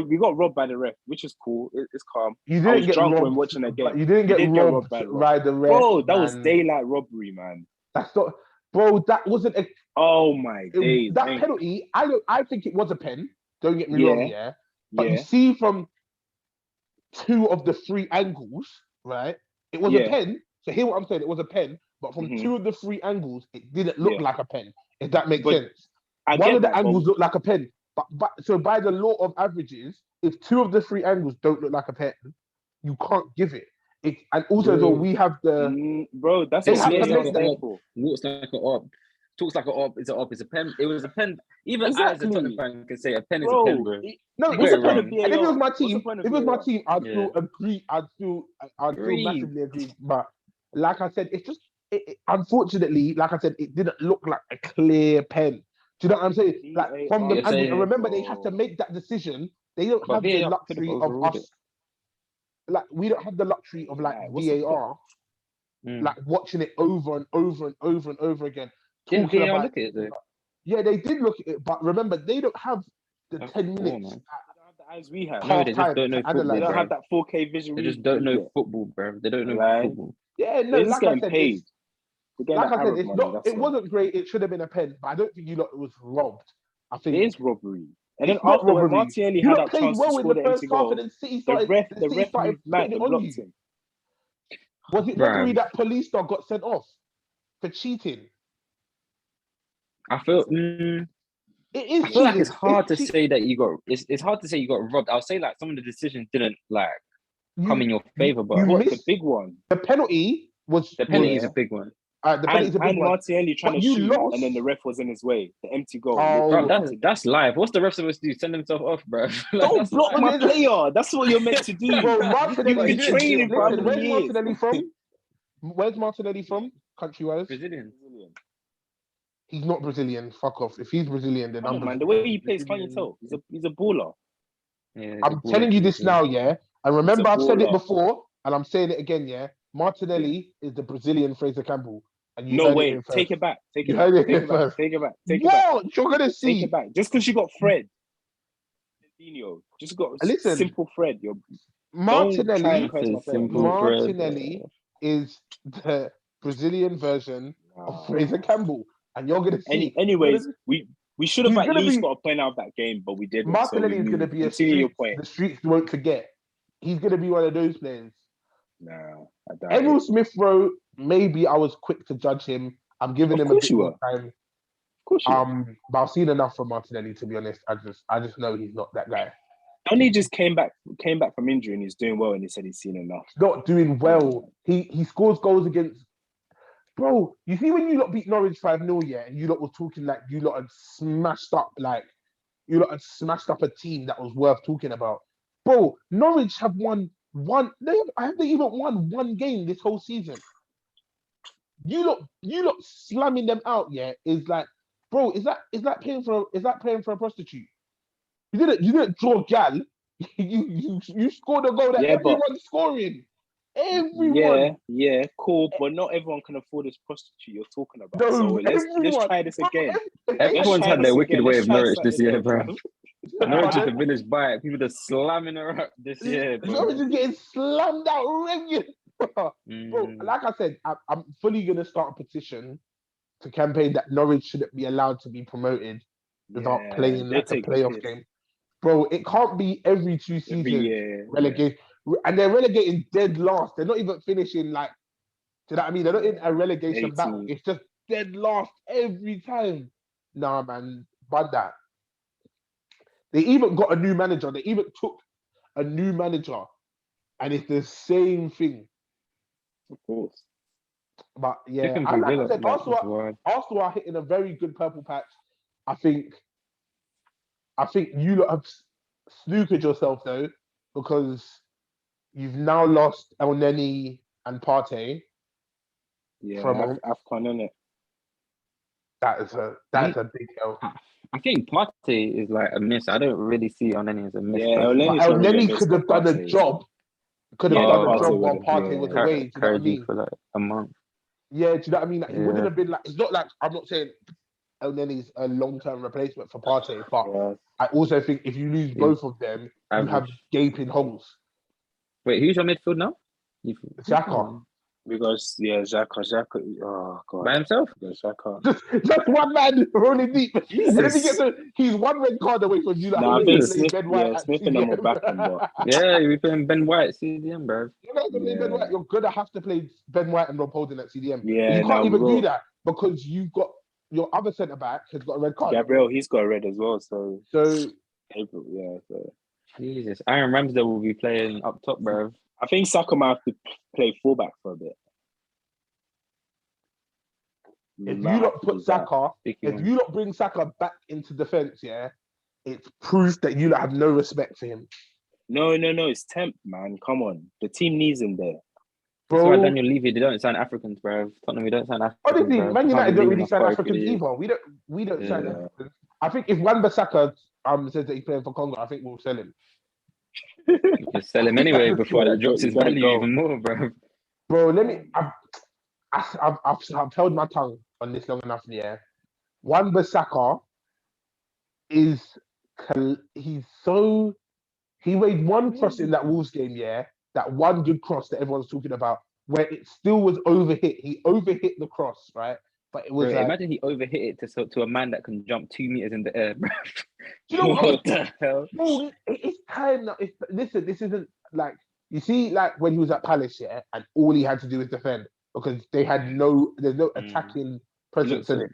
we got robbed by the ref, which is cool. It's calm. You didn't I was get drunk robbed, when watching the game. You didn't get robbed by the ref. Bro, that was daylight robbery, man. That's not, bro. That wasn't a. Oh my days! That penalty, I think it was a pen. Don't get me wrong, but you see from 2 of the 3 angles, right? It was a pen. So hear what I'm saying? It was a pen, but from 2 of the 3 angles, it didn't look like a pen. If that makes sense. One of the angles looked like a pen, but so by the law of averages, if 2 of the 3 angles don't look like a pen, you can't give it. And also, so we have the bro. That's they what have to VAR make stands for. Looks like an op. Talks like an op. It's an op. It's a pen. It was a pen. Even I, as a Tottenham fan, can say a pen is a pen, bro. No, what's the point of VAR? And if it was my team, I'd Yeah. still agree. I'd still massively agree. But like I said, it's just unfortunately, like I said, it didn't look like a clear pen. Do you know what I'm saying? Like from the angle, remember they have to make that decision. They don't have the luxury of us. Like we don't have the luxury of like VAR, like watching it over and over and over and over again. Yeah, VAR look at it though. Yeah, they did look at it, but remember they don't have the 10 minutes. They don't have the eyes we have. No, they just don't know football. They don't have that 4K vision. They just don't know football, bro. They don't know football. Yeah, no, they're just getting paid. Like I said, it wasn't great. It should have been a pen, but I don't think it was robbed. I think it is robbery. And then after when Martinelli had that chance to score the empty goal, the ref moved mad and blocked him. Was it referee that police dog got sent off for cheating? I feel it is. I feel like it's hard to say that you got. It's hard to say you got robbed. I'll say like some of the decisions didn't like come in your favor, but what's the big one? The penalty was the penalty is a big one. And Martinelli trying to shoot, and then the ref was in his way. The empty goal. Bro, that's live. What's the ref supposed to do? Send himself off, bro. Don't block my player. That's what you're meant to do. Bro, You've been training for how many years? Martinelli from? Where's Martinelli from? Country-wise? Brazilian. He's not Brazilian. Fuck off. If he's Brazilian, then I'm man. The way he plays, can't you tell? He's a baller. Yeah, I'm telling you this now, yeah. And remember, I've said it before, and I'm saying it again, yeah. Martinelli is the Brazilian Fraser Campbell. And you no way. Take it back. Take it back. What? You're gonna see. Take it back. Just because you got Fred. Just got simple Fred. Martinelli is the Brazilian version of Fraser Campbell. And you're gonna see. Anyways, we should have at least got a point out of that game, but we didn't. Martinelli is gonna be a streak. The streets won't forget. He's gonna be one of those players. No, I don't. Emil Smith Rowe, maybe I was quick to judge him. I'm giving him a bit more time. Of course but I've seen enough from Martinelli, to be honest. I just know he's not that guy. Only just came back from injury and he's doing well, and he said he's seen enough. He's not doing well. He scores goals against. Bro, you see when you lot beat Norwich 5-0, yeah, and you lot were talking like you lot had smashed up a team that was worth talking about. Bro, Norwich have won one. I haven't even won one game this whole season. You lot slamming them out, yeah, is like, bro, is that paying for a prostitute? You didn't draw gal. You scored a goal that everyone's scoring. Everyone. Yeah, cool, but not everyone can afford this prostitute you're talking about. No, so let's try this again. Everyone's had their wicked way of Norwich this year, bro. Norwich is the village by people are slamming her up this year, bro. Norwich is getting slammed out regular. Bro, like I said, I'm fully gonna start a petition to campaign that Norwich shouldn't be allowed to be promoted without playing like a playoff game. Bro, it can't be every 2 seasons relegation. And they're relegating dead last. They're not even finishing like, do you know what I mean? They're not in a relegation battle. It's just dead last every time. Nah, man, but that. They even got a new manager. They even took a new manager, and it's the same thing. Of course. But yeah, like I said, Arsenal are hitting a very good purple patch. I think you lot have snookered yourself though, because you've now lost El Neni and Partey. Yeah, AFCON, innit? That is a big L. I think Partey is like a miss. I don't really see El Neni as a miss. Yeah, El Neni could have done a job. Could have done a job while Partey was away. Do you know what I mean? For like a month. Yeah, do you know what I mean? Like, it wouldn't have been like. It's not like I'm not saying El Neni's a long-term replacement for Partey, but I also think if you lose both of them, you have gaping holes. Wait, who's your midfield now? Xhaka. Because Xhaka. Oh god, By himself. Xhaka. Just one man rolling deep. And then Jesus. he's one red card away from you. Nah, I think Smith. Ben White Yeah, Smith and them are back on, but Yeah, we playing Ben White CDM, bro. You're not gonna play Ben White. You're gonna have to play Ben White and Rob Holding at CDM. Yeah, you can't even do that because you've got your other centre back has got a red card. Gabriel, he's got a red as well. So yeah. So Jesus, Aaron Ramsdale will be playing up top, bro. I think Saka might have to play fullback for a bit. If you not put Saka, if you not bring Saka back into defence, yeah, it's proof that you have no respect for him. No, it's temp, man. Come on, the team needs him there. Bro, that's why Daniel Levy, they don't sign Africans, bro. Tottenham, we don't sign Africans. Honestly, bro. Man United don't really sign Africans either. We don't sign Africans. I think if Wan-Bissaka says that he's playing for Congo, I think we'll sell him. Just sell him anyway before that drops his value even more, bro. Bro, let me. I've held my tongue on this long enough. Yeah, Wan-Bissaka he made one cross in that Wolves game. Yeah, that one good cross that everyone's talking about, where it still was overhit. He overhit the cross, right? But it was bro, imagine he overhit it to a man that can jump 2 meters in the air, bro. Do you know what the hell? Bro, it's kind of. Listen, this isn't like you see, like when he was at Palace, yeah, and all he had to do was defend because there's no attacking presence in it.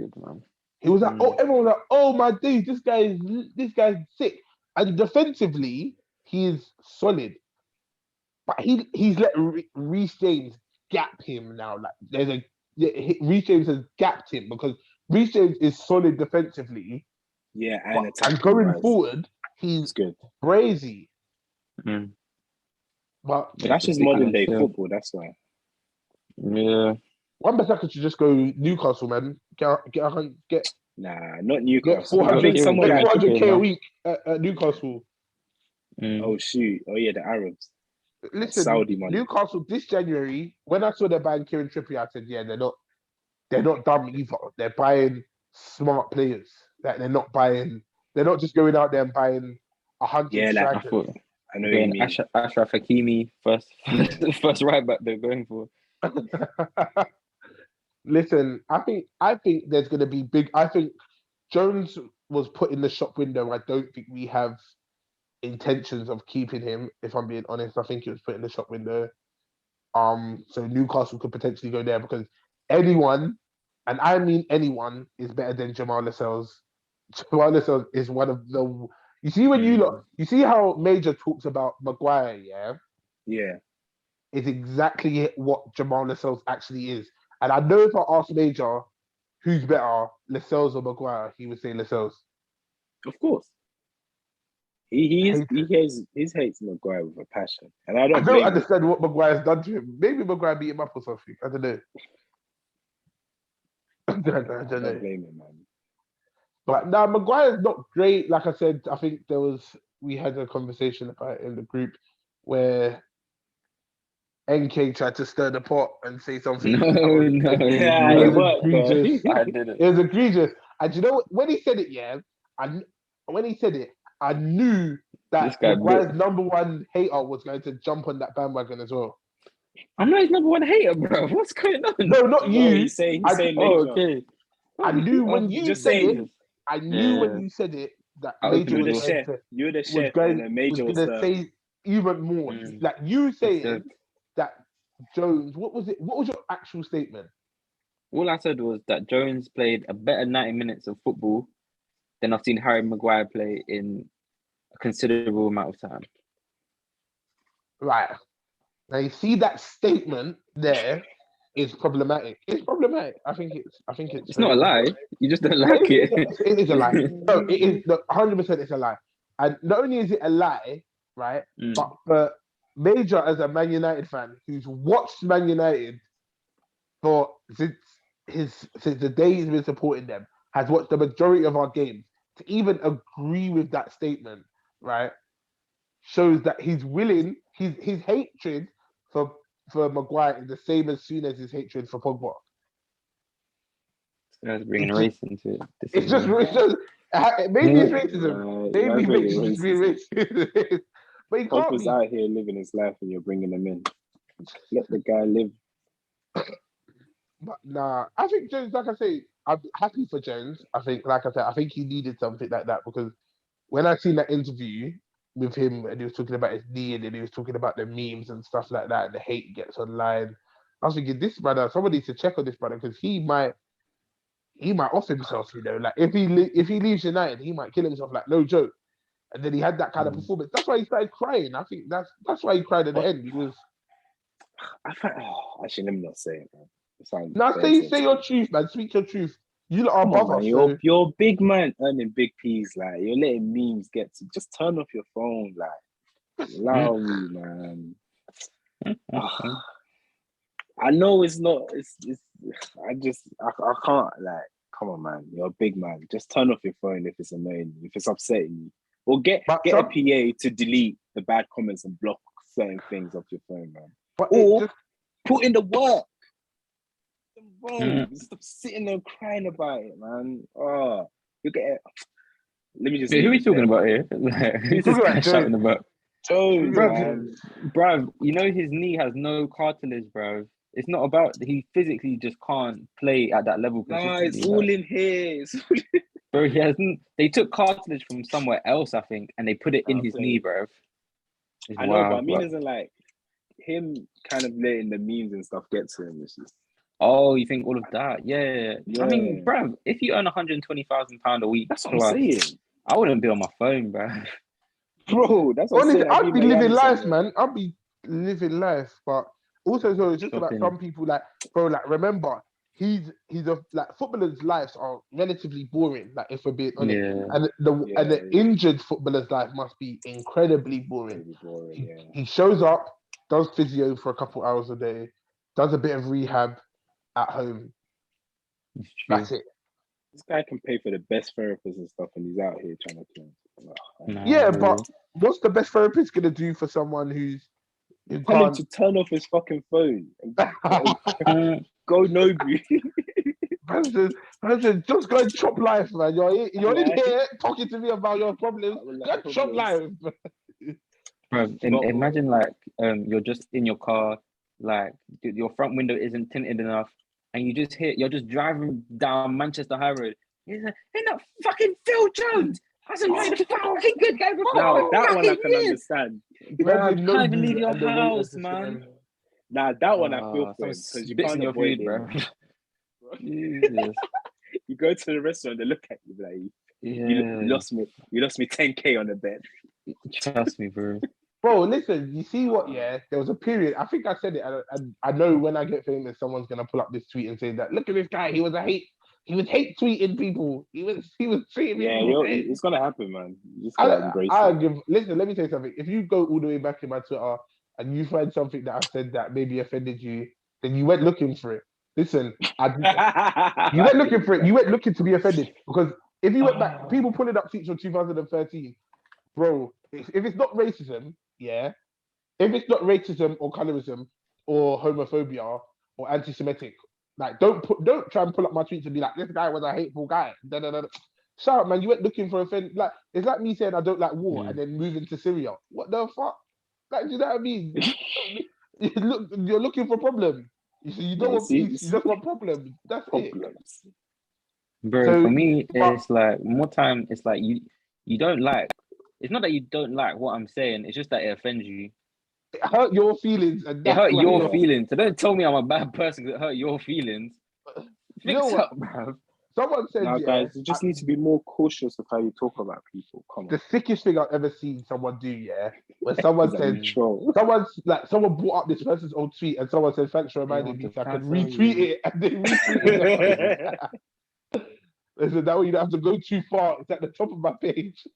He was like, everyone was like, oh my dude, this guy's sick. And defensively, he is solid. But he's let Reece James gap him now. Like Reece James has gapped him because Reece James is solid defensively. Yeah, and going forward, he's good, crazy. Mm. But that's just modern day football. That's why. Yeah. Wan-Bissaka should just go Newcastle, man. Get not Newcastle. Get 400K a week at Newcastle. Mm. Oh shoot! Oh yeah, the Arabs. Listen, Saudi money. Newcastle this January. When I saw them buying Kieran Trippier, I said, "Yeah, they're not dumb either. They're buying smart players. Like they're not just going out there and buying 100 strikers." I know what you mean. Ashraf Hakimi, first right back they're going for. Listen, I think there's going to be big. I think Jones was put in the shop window. I don't think we have intentions of keeping him. If I'm being honest, I think he was put in the shop window. So Newcastle could potentially go there because anyone, and I mean anyone, is better than Jamal Lascelles. Jamal Lascelles is one of the. You see when you see how Major talks about Maguire, yeah? Yeah. It's exactly what Jamal Lascelles actually is. And I know if I asked Major who's better, Lascelles or Maguire, he would say Lascelles. Of course. He hates Maguire with a passion. And I don't understand what Maguire's done to him. Maybe Maguire beat him up or something. I don't know. I don't blame him, man. But now Maguire's not great. Like I said, I think we had a conversation about it in the group where NK tried to stir the pot and say something. No. Yeah, it was egregious. I didn't. It was egregious. And you know what? When he said it, yeah, I knew that Maguire's number one hater was going to jump on that bandwagon as well. I'm not his number one hater, bro. What's going on? No, not you. He's saying okay. I knew when you said it. I knew when you said it that Major was the chef, and then Major was going to say even more. Like you saying that Jones. What was it? What was your actual statement? All I said was that Jones played a better 90 minutes of football than I've seen Harry Maguire play in a considerable amount of time. Right. Now you see that statement there is problematic. It's problematic. I think it's. It's not a lie. You just don't like it. It is a lie. No, it is. 100%. It's a lie. And not only is it a lie, right? But for Major as a Man United fan who's watched Man United since the day he's been supporting them, has watched the majority of our games, to even agree with that statement, right, shows that he's willing. His hatred for Maguire is the same as soon as his hatred for Pogba. That's bringing race into it. Maybe it's racism. Maybe it's racist. But he can't Pogba's out here living his life and you're bringing him in. Let the guy live. But nah, I think Jones, like I say, I'm happy for Jones. I think, like I said, I think he needed something like that because when I seen that interview with him and he was talking about his knee and then he was talking about the memes and stuff like that and the hate gets online, I was thinking this brother, somebody needs to check on this brother because he might off himself, like if he leaves United, he might kill himself, like no joke. And then he had that kind of performance. That's why he started crying. I think that's why he cried at the end. He was. Actually, let me not say it, man. Now say your truth, man. Speak your truth. You lot are above us. You're a big man earning big peas. Like you're letting memes get to. Just turn off your phone. Like allow me, man. I know it's not. It's. I can't. Like, come on, man. You're a big man. Just turn off your phone if it's annoying you, if it's upsetting you, or get a PA to delete the bad comments and block certain things off your phone, man. Or put in the work. Bro, stop sitting there crying about it, man. Oh, you get it. Let me just. Who are we talking about here? Who's this guy shouting about? Jones, man. Bruv, you know his knee has no cartilage, bruv. It's not about he physically just can't play at that level. No, it's all in here. Bro, he hasn't. They took cartilage from somewhere else, I think, and they put it in his knee, bruv. I know, but I mean, isn't like him kind of letting the memes and stuff get to him. It's just. Oh, you think all of that? Yeah. I mean, bruv, if you earn £120,000 a week, that's what I'm saying. I wouldn't be on my phone, bruv. Bro, that's what honestly, I'm saying. I'd be living life, man. I'd be living life, but also, so it's just about some people, like, bro, like, remember, he's like, footballers' lives are relatively boring, like, if we're being honest. And the injured footballer's life must be incredibly boring. He shows up, does physio for a couple hours a day, does a bit of rehab at home. That's it. This guy can pay for the best therapists and stuff, and he's out here trying to. Yeah, but what's the best therapist gonna do for someone who tell him to turn off his fucking phone and go Nobu. President, just go and chop life, man. You're in here talking to me about your problems. Go chop life. Bro, imagine like you're just in your car, like your front window isn't tinted enough, and you're just driving down Manchester High Road. Ain't that fucking Phil Jones? Hasn't played a fucking good game before. Now that one I can understand. Bro, you can't even leave your house, man. Nah, that one I feel for because you can't avoid it, bro. Jesus. You go to the restaurant, they look at you like, you lost me 10K on the bet. Trust me, bro. Bro, listen, you see what? Yeah, there was a period. I think I said it. And I know when I get famous, someone's gonna pull up this tweet and say that. Look at this guy. He was hate tweeting people. He was tweeting people. Yeah, it's gonna happen, man. You just gotta embrace it. Listen, let me tell you something. If you go all the way back in my Twitter and you find something that I said that maybe offended you, then you went looking for it. Listen, you went looking for it. You went looking to be offended because if you went back, people pulling up tweets from 2013, bro. If it's not racism, yeah. If it's not racism or colorism or homophobia or anti-Semitic, like don't try and pull up my tweets and be like, this guy was a hateful guy. Shut up, man. You went looking for offend. Like it's like me saying I don't like war and then moving to Syria. What the fuck? Like, do you know what I mean? You're looking for problems. You don't want peace. You just want problems. That's problems. Bro, so, for me, it's like more time. It's like you don't like. It's not that you don't like what I'm saying. It's just that it offends you. It hurt your feelings. And it hurt your feelings. So don't tell me I'm a bad person because it hurt your feelings. Fix up, bro. Someone said, guys, you just need to be more cautious of how you talk about people. Come on. The sickest thing I've ever seen someone do, when someone said, someone brought up this person's old tweet and someone said, thanks for reminding me so I could retweet it, and they retweeted it. They said, that way you don't have to go too far. It's at the top of my page.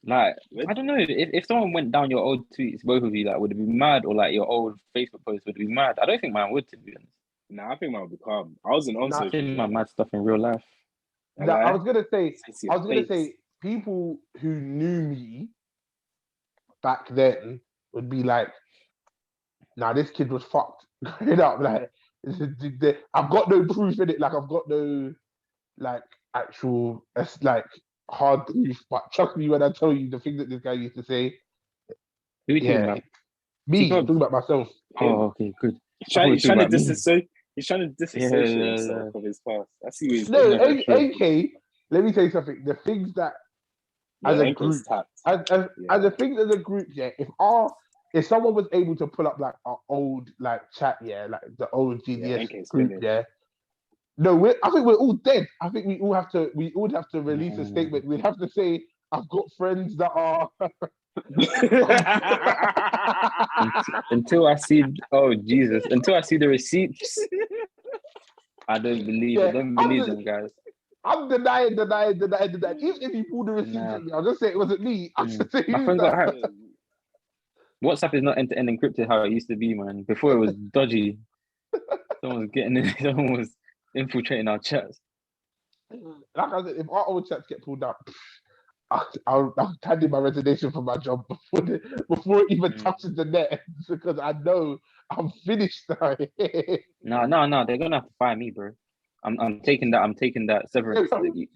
Like, I don't know, if someone went down your old tweets, both of you, like, would it be mad? Or like your old Facebook post, would it be mad? I don't think mine would, to be honest. Nah, I think mine would be calm. I wasn't on social media. My mad stuff in real life. I was gonna say people who knew me back then would be like, nah, this kid was fucked growing up. Like, I've got no proof in it. Like, I've got no like actual like hard proof. But trust me when I tell you the thing that this guy used to say. Who are you talking about? Me, I'm talking about myself. Oh, okay, good. He's trying to disassociate himself from his past. I see what he's No, doing. AK, let me tell you something. The things that as a group, as a thing as a group, yeah. If someone was able to pull up like our old like chat, yeah, like the old GDS group, yeah. No, I think we're all dead. I think we all have to release a statement. We'd have to say, I've got friends that are until I see until I see the receipts, I don't believe it. Don't believe them guys. I'm denying. Even if you pull the receipts at me, I'll just say it wasn't me. I'll just say my friends are WhatsApp is not end-to-end encrypted how it used to be, man. Before it was dodgy. Someone was infiltrating our chats. Like I said, if our old chats get pulled up, I'll hand in my resignation for my job before it even touches the net, because I know I'm finished now. No, they're gonna have to fire me, bro. I'm taking that severance.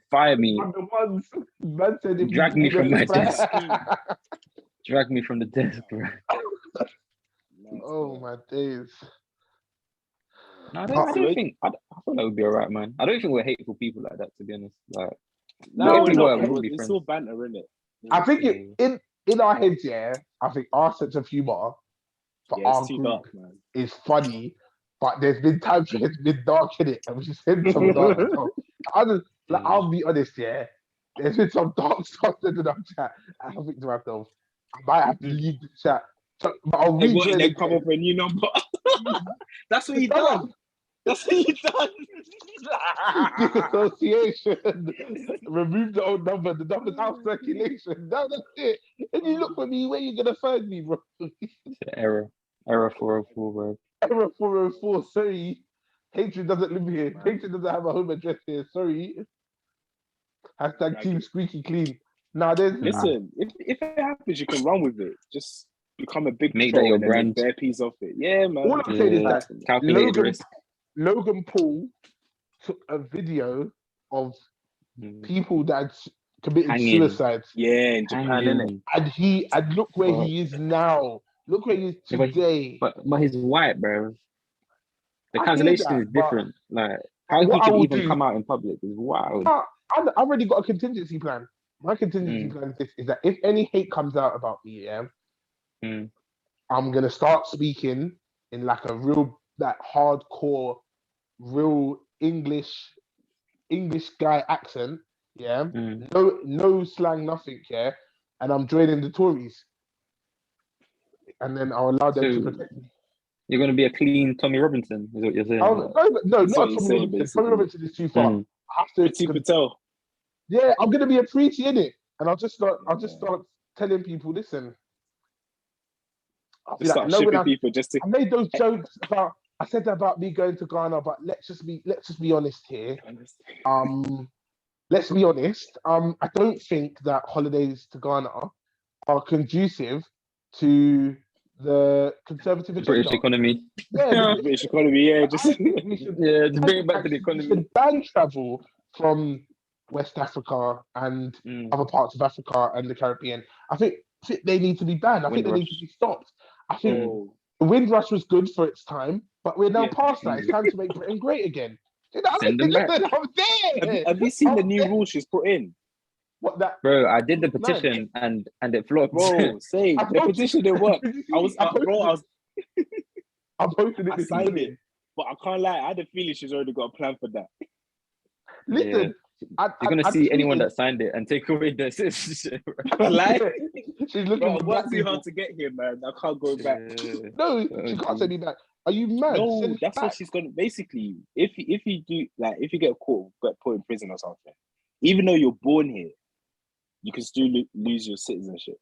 Fire me. I'm the ones man said drag me from my desk. Drag me from the desk, bro. Oh my days. No, I don't think. I thought that would be alright, man. I don't think we're hateful people like that, to be honest. Like, no, it's all banter, isn't it? I think in our heads, yeah. I think our sense of humor for our group dark, is funny, but there's been times where it's been dark in it, and we've said some dark stuff. I'll be honest, yeah. There's been some dark stuff in the chat. I think to myself, I might have to leave the chat. But I'll read it. Then come up with a new number. That's what you done. That's what you done. Disassociation. Remove the old number. The number's out of circulation. That's it. And you look for me. Where you gonna find me, bro? Error 404, bro. Error 404. Sorry. Hatred doesn't live here. Hatred doesn't have a home address here. Sorry. Hashtag team squeaky clean. Now listen. If it happens, you can run with it. Just become a big make that your brand. Bare piece of it. Yeah, man. All I'm saying is that Logan Paul took a video of people that committed suicide. Yeah, in Japan, innit? And look where he is now. Look where he is today. But he's white, bro. The cancellation is different. Like how he can even come out in public is wild. I've already got a contingency plan. My contingency plan is that if any hate comes out about me, I'm gonna start speaking in like a real hardcore, real English guy accent, no slang, nothing, and I'm joining the Tories, and then I'll allow them to protect me. You're gonna be a clean Tommy Robinson, is what you're saying? No, not Tommy Robinson. Tommy Robinson is too far. I have to. Yeah, I'm gonna be a preachy in it, and I'll just start telling people, listen. I made those jokes about. I said that about me going to Ghana, but let's just be honest here. Let's be honest. I don't think that holidays to Ghana are conducive to the conservative agenda. British economy. Yeah, the British economy. Yeah, just to bring it back to the economy. We should ban travel from West Africa and other parts of Africa and the Caribbean. I think they need to be banned. I think they need to be stopped. I think the Windrush was good for its time, but we're now past that. It's time to make Britain great again. Send them back. Have you seen the new rules she's put in? What that? Bro, I did the petition and it flopped. Bro, same. The petition didn't work. I'm posting it. I signed it, but I can't lie. I had a feeling she's already got a plan for that. Listen. You're gonna see anyone that signed it and take away the citizenship. Like, she's looking. Bro, what's too hard to get here, man? I can't go back. No, she can't send me back. Are you mad? No, that's what she's gonna. Basically, if you do, like, if you get put in prison or something, even though you're born here, you can still lose your citizenship.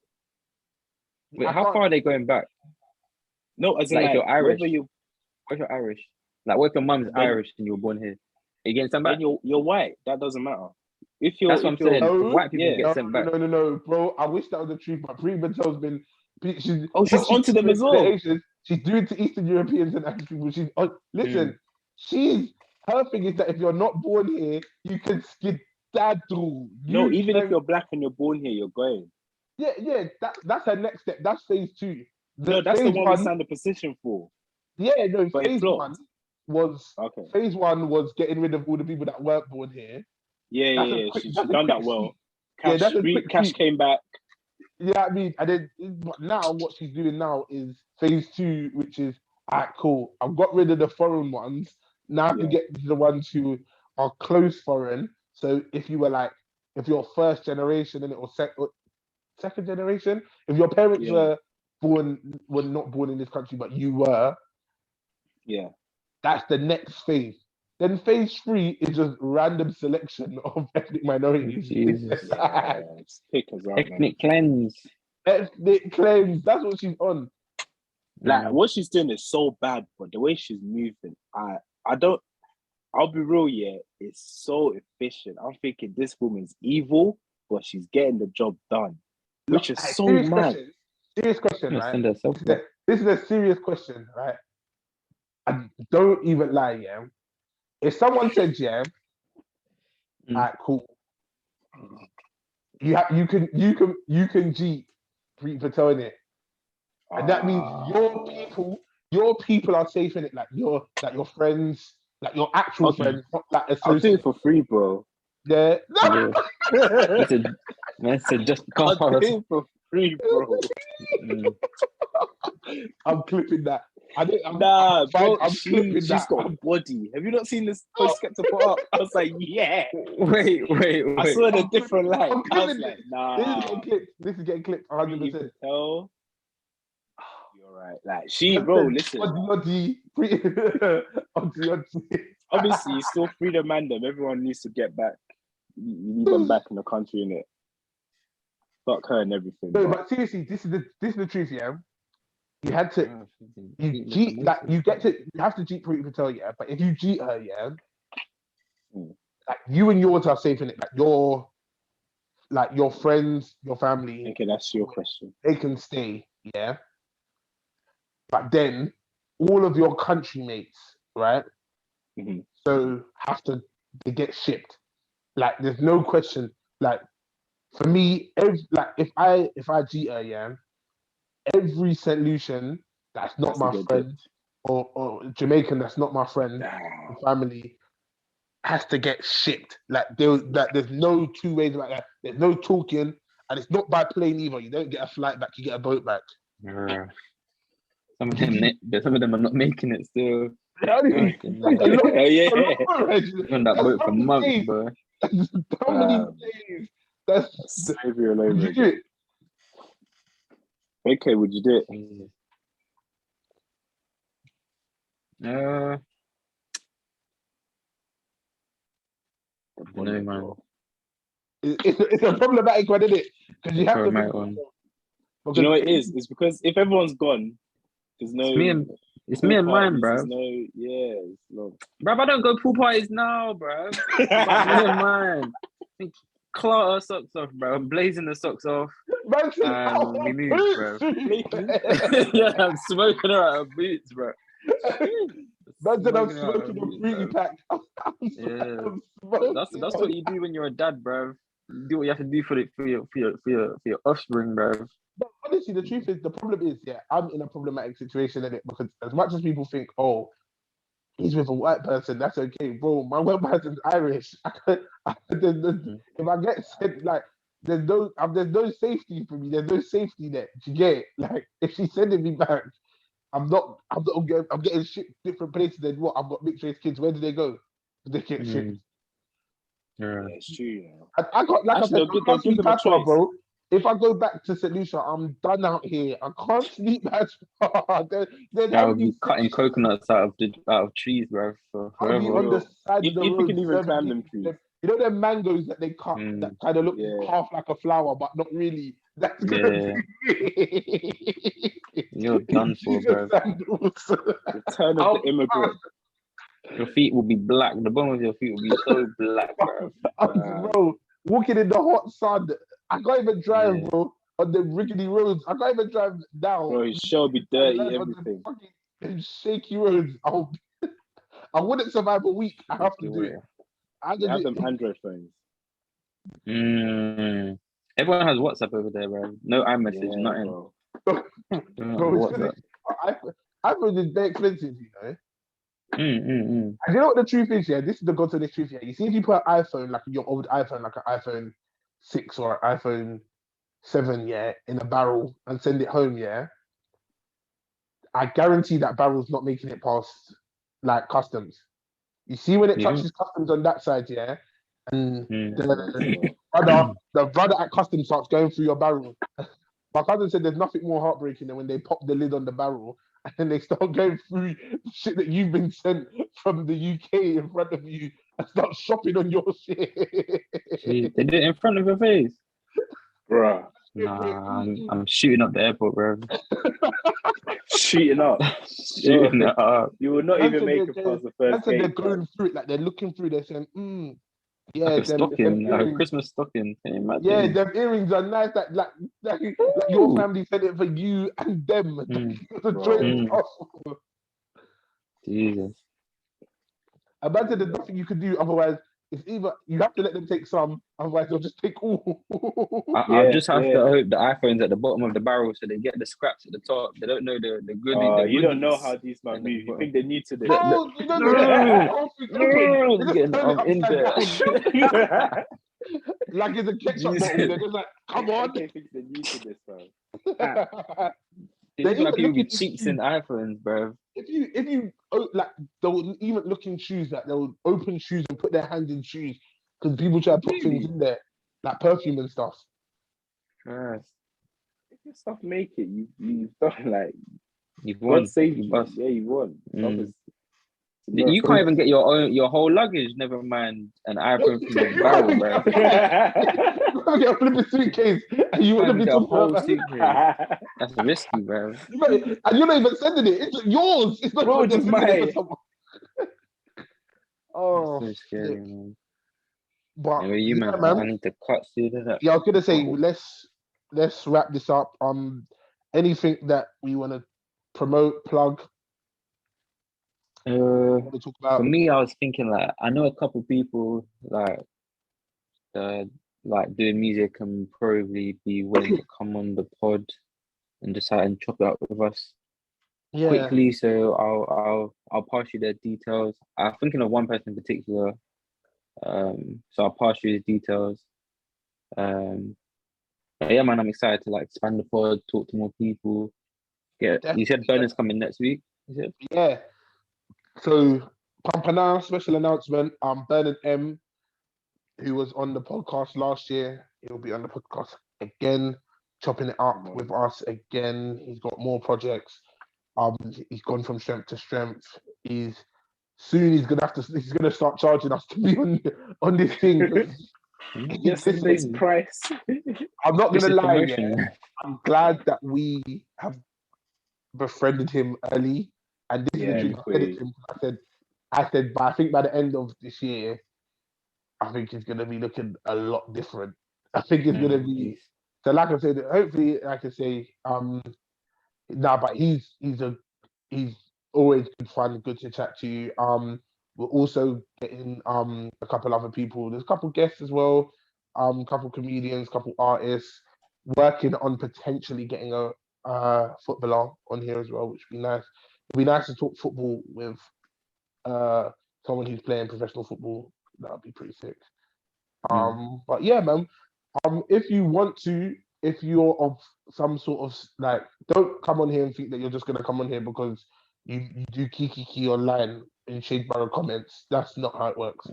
Wait, how far are they going back? No, as in like if you're Irish. What if you're Irish? Like, what if your mum's Irish and you were born here? Are you getting sent back? You're white. That doesn't matter. That's what I'm saying. White people get sent back. No, bro. I wish that was the truth. But Prima-Tel's been. She's onto them as well. She's doing to Eastern Europeans and African people. Listen, her thing is that if you're not born here, you can skedaddle. Even if you're black and you're born here, you're going. Yeah. That's her next step. That's phase 2. No, that's the one we signed the petition for. Yeah, no, but phase one was phase one was getting rid of all the people that weren't born here. Yeah. She's done that well. Cash came back. Yeah, I mean, and then now what she's doing now is phase two, which is cool. I've got rid of the foreign ones. Now I have to get to the ones who are close foreign. So if you're first generation and it was second generation, if your parents were not born in this country, but you were, that's the next phase. Then phase three is just random selection of ethnic minorities. Ethnic cleanse. Ethnic cleanse. That's what she's on. Like what she's doing is so bad, but the way she's moving, I'll be real, it's so efficient. I'm thinking this woman's evil, but she's getting the job done, which is so mad. Serious question, right? This is a serious question, right? I don't even lie, If someone said, cool. You can cheat for telling it. And that means your people are safe in it, like your friends, like your actual friends, not like associates. I'll do it for free, bro. Yeah. That's just I'll do it for free, bro. I'm clipping that. She's got a body. Have you not seen this post kept to put up? I was like, yeah. Wait. I saw it in a different light. I was like, nah. This is getting clipped 100%. You're right. Like listen. Obviously, it's still freedom mandem. Everyone needs to get back. You need them back in the country, innit? Fuck her and everything. No, but seriously, this is the truth, You had to, you have to cheat Preeti Patel, but if you cheat her, like you and yours are safe in it, like your friends, your family. Okay, that's your question. They can stay, but then all of your country mates, right? Mm-hmm. So they get shipped. Like there's no question. Like for me, if I cheat her, every St. Lucian that's not my friend or Jamaican that's not my friend or family has to get shipped. Like there's no two ways about that. There's no talking, and it's not by plane either. You don't get a flight back, you get a boat back. Some of them are not making it still. On that boat for months, bro. How many days? That's Savior over. Okay, would you do it? No, man. It's a problematic one, isn't it? Because you have to. Do you know what it is? It's because if everyone's gone, there's no. It's me and mine, bro. Bro, I don't go pool parties now, bro. Me and mine. Claw our socks off, bro. I'm blazing the socks off. We move, bro. I'm smoking her out of boots, bro. I'm smoking a fruity pack. That's what you do when you're a dad, bro. You do what you have to do for your offspring, bro. But honestly, the truth is, the problem is, I'm in a problematic situation in it because as much as people think, he's with a white person, that's okay, bro. My white person's Irish. If I get sent, like, there's no safety for me. There's no safety net. You get it? Like, if she's sending me back, I'm getting shipped different places. Then what? I've got mixed race kids. Where do they go? They get shipped. Yeah, it's true. I got, like actually, I said, I can't sleep patois, bro. If I go back to St. Lucia, I'm done out here. I can't sleep patois. I'll be cutting coconuts out of trees, bro. I'll be on the side of the road. You can even climb them trees. You know them mangoes that they cut that kind of look half like a flower, but not really. That's gonna be... You're done for, bro. Return of the immigrant. Your feet will be black. The bottom of your feet will be so black, bro. Bro, walking in the hot sun. I can't even drive, bro, on the rickety roads. I can't even drive down. Bro, your show be dirty, everything. The shaky roads. I wouldn't survive a week. I have to do it. I have them Android phones. Everyone has WhatsApp over there, bro. No iMessage, nothing. Bro. Bro, iPhone is very expensive, you know. And you know what the truth is, yeah? This is the God to this truth, yeah. You see, if you put an iPhone, like your old iPhone, like an iPhone 6 or an iPhone 7, yeah, in a barrel and send it home, yeah, I guarantee that barrel's not making it past like customs. You see, when it touches customs on that side, yeah, and the brother at customs starts going through your barrel. My cousin said there's nothing more heartbreaking than when they pop the lid on the barrel and then they start going through the shit that you've been sent from the UK in front of you and start shopping on your shit. Jeez, they did it in front of your face. Bruh. Nah, I'm shooting up the airport, bro. Shooting up. Shooting it up. You will not even make it past the first gate. They're going through it, like they're looking through, they're saying, yeah, like a stocking, like a Christmas stocking. Yeah, them earrings are nice. Like your family sent it for you and them. Jesus. Imagine there's nothing you could do. Otherwise, it's either you have to let them take some. Otherwise, they'll just take all. I just have to hope the iPhone's at the bottom of the barrel, so they get the scraps at the top. They don't know the good. You don't know how these man move. You think they're new to this? No, you don't know. In there. Like it's a ketchup bottle. They're just like, come on. They think they're new to this, bro. These like people with cheeks in iPhones, bro. If you like, they'll even look in shoes, like they'll open shoes and put their hands in shoes because people try to put things in there, like perfume and stuff. Yes. If your stuff make it, you've done like you've won. Yeah, you won. You can't even get your whole luggage. Never mind an iPhone from the barrel, bro. You get a flipping suitcase, and you want to be a whole suitcase. That's risky, bro. And you're not even sending it. It's yours. It's not bro, just mine. Oh, so scary, man. But anyway, man, I need to cut through that. Yeah, I was gonna say let's wrap this up. Anything that we want to promote, plug. To talk about? For me, I was thinking like I know a couple people like doing music and probably be willing to come on the pod and just and chop it up with us quickly. So I'll pass you their details. I'm thinking of one person in particular. So I'll pass you his details. Yeah, man, I'm excited to like expand the pod, talk to more people. You said Bernard's coming next week. Is it? Yeah. So, Pampana, special announcement. Bernard M, who was on the podcast last year, he'll be on the podcast again, chopping it up with us again. He's got more projects. He's gone from strength to strength. He's gonna start charging us to be on this thing. Yes, this price. I'm not gonna lie. Yeah, I'm glad that we have befriended him early. And this is the truth. I said, but I think by the end of this year, I think it's gonna be looking a lot different. I think it's gonna be so. Like I said, hopefully, I can say, but he's always good fun, good to chat to you. We're also getting a couple other people. There's a couple guests as well, couple comedians, couple artists, working on potentially getting a footballer on here as well, which would be nice. It'd be nice to talk football with someone who's playing professional football. That would be pretty sick. But yeah, man. If you want to, if you're of some sort of like, don't come on here and think that you're just gonna come on here because you do kiki online in Shade Barrow comments. That's not how it works.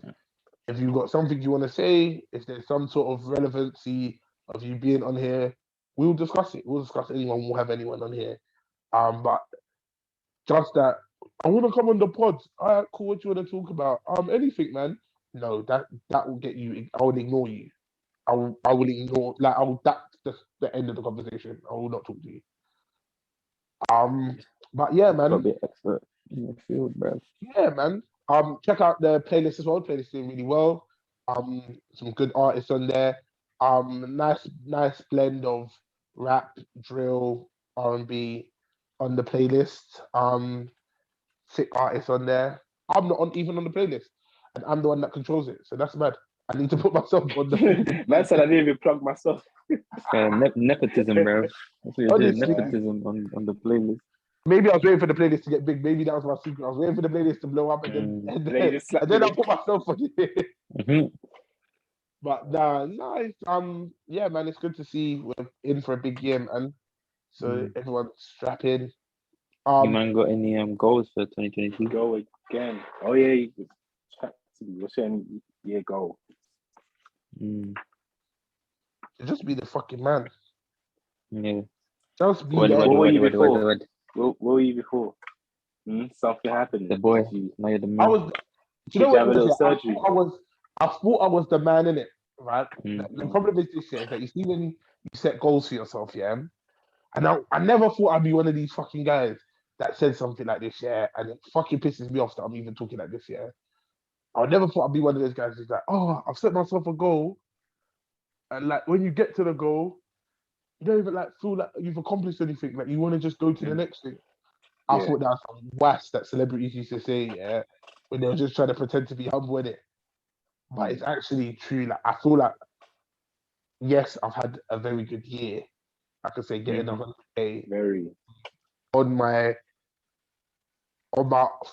If you've got something you want to say, if there's some sort of relevancy of you being on here, we'll discuss it. We'll discuss anyone. We'll have anyone on here. But just that, I want to come on the pod. All right, cool. What you want to talk about? Anything, man. No, that will get you. I will ignore you. I will ignore. Like, that's the end of the conversation. I will not talk to you. But yeah, man. Gotta be an expert in the field, bro. Yeah, man. Check out the playlist as well. The playlist is doing really well. Some good artists on there. Nice blend of rap, drill, R&B on the playlist. Sick artists on there. I'm not even on the playlist, and I'm the one that controls it. So that's mad. I need to put myself on the. Man said I didn't even plug myself. Nepotism, bro. That's what you're doing. Honestly, Nepotism on the playlist. maybe I was waiting for the playlist to get big. Maybe that was my secret. I was waiting for the playlist to blow up, and then I put myself on it. Mm-hmm. But nah, yeah, man, it's good to see we're in for a big year, man. So everyone strap in. You man got any goals for 2022? Go again. Oh yeah, what's your year goal? Just be the fucking man. Yeah. Just be What were you before? What? What were you before? Something happened. The boy. Now you're the man. Do you know Did you have a little surgery? I thought I was the man in it, right? Mm-hmm. The problem is this year is that you see when you set goals for yourself, yeah. And I never thought I'd be one of these fucking guys that said something like this, yeah, and it fucking pisses me off that I'm even talking like this, yeah. I never thought I'd be one of those guys who's like, oh, I've set myself a goal, and like when you get to the goal, you don't even like feel like you've accomplished anything. Like you want to just go to the next thing. I thought that was some wass that celebrities used to say, yeah, when they were just trying to pretend to be humble in it. But it's actually true. Like I feel like, yes, I've had a very good year. I could say getting 100K on my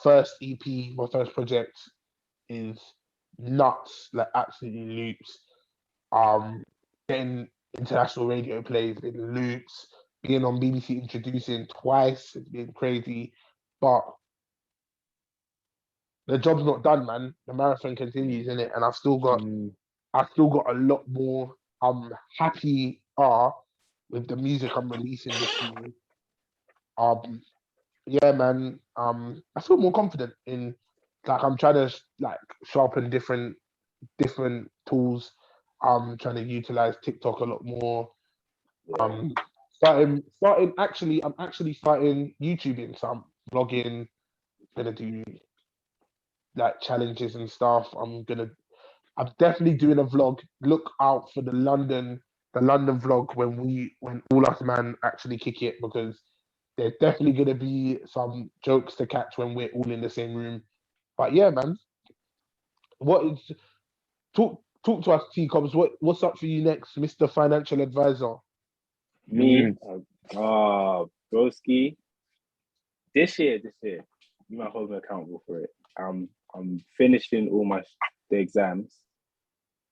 first EP, my first project is nuts, like absolutely loops. Getting international radio plays in loops, being on BBC Introducing twice, it's been crazy. But the job's not done, man. The marathon continues, innit? And I've still got a lot more. I'm happy with the music I'm releasing this year. Yeah, man. I feel more confident in like I'm trying to like sharpen different tools. I'm trying to utilize TikTok a lot more. I'm actually starting YouTubing, so I'm vlogging, gonna do like challenges and stuff. I'm definitely doing a vlog. Look out for the London vlog when all us man actually kick it, because there's definitely gonna be some jokes to catch when we're all in the same room. But yeah, man. Talk to us, T Cobs. What's up for you next, Mr. Financial Advisor? Me, broski. This year, you might hold me accountable for it. I'm finishing all the exams,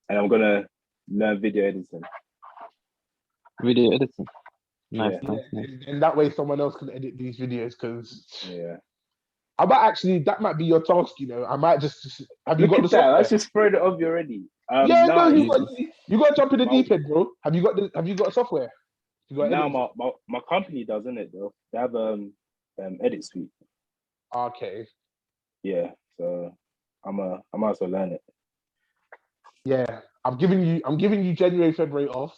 and I'm gonna learn video editing. Nice. And that way, someone else can edit these videos. Because that might be your task. You know, I might just have you got the software? Let's just throw it up you already. You got to jump in the deep end, bro. Have you got software? My company does, isn't it? Though they have edit suite. Okay. Yeah, so I might as well learn it. Yeah, I'm giving you January, February off.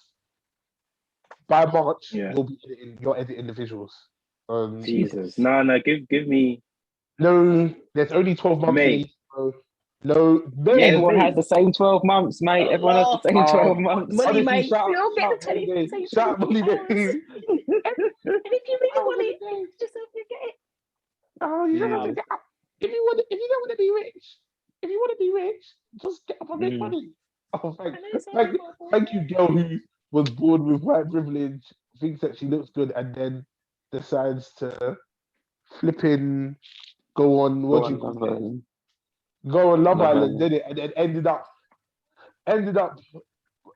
By March, you're editing the visuals. Jesus, no, give me. No, there's only 12 months. May. No, everyone has the same 12 months, mate. Everyone has the same 12 months. Money, mate. We all get the same. Shout out, Money, mate. And if you really want it, just hope you get it. Oh, you don't have to get up. If you don't want to be rich, just get up and make money. Oh, thank you, girl who was born with white privilege, thinks that she looks good, and then decides to flipping go on Love Island, did it, and then ended up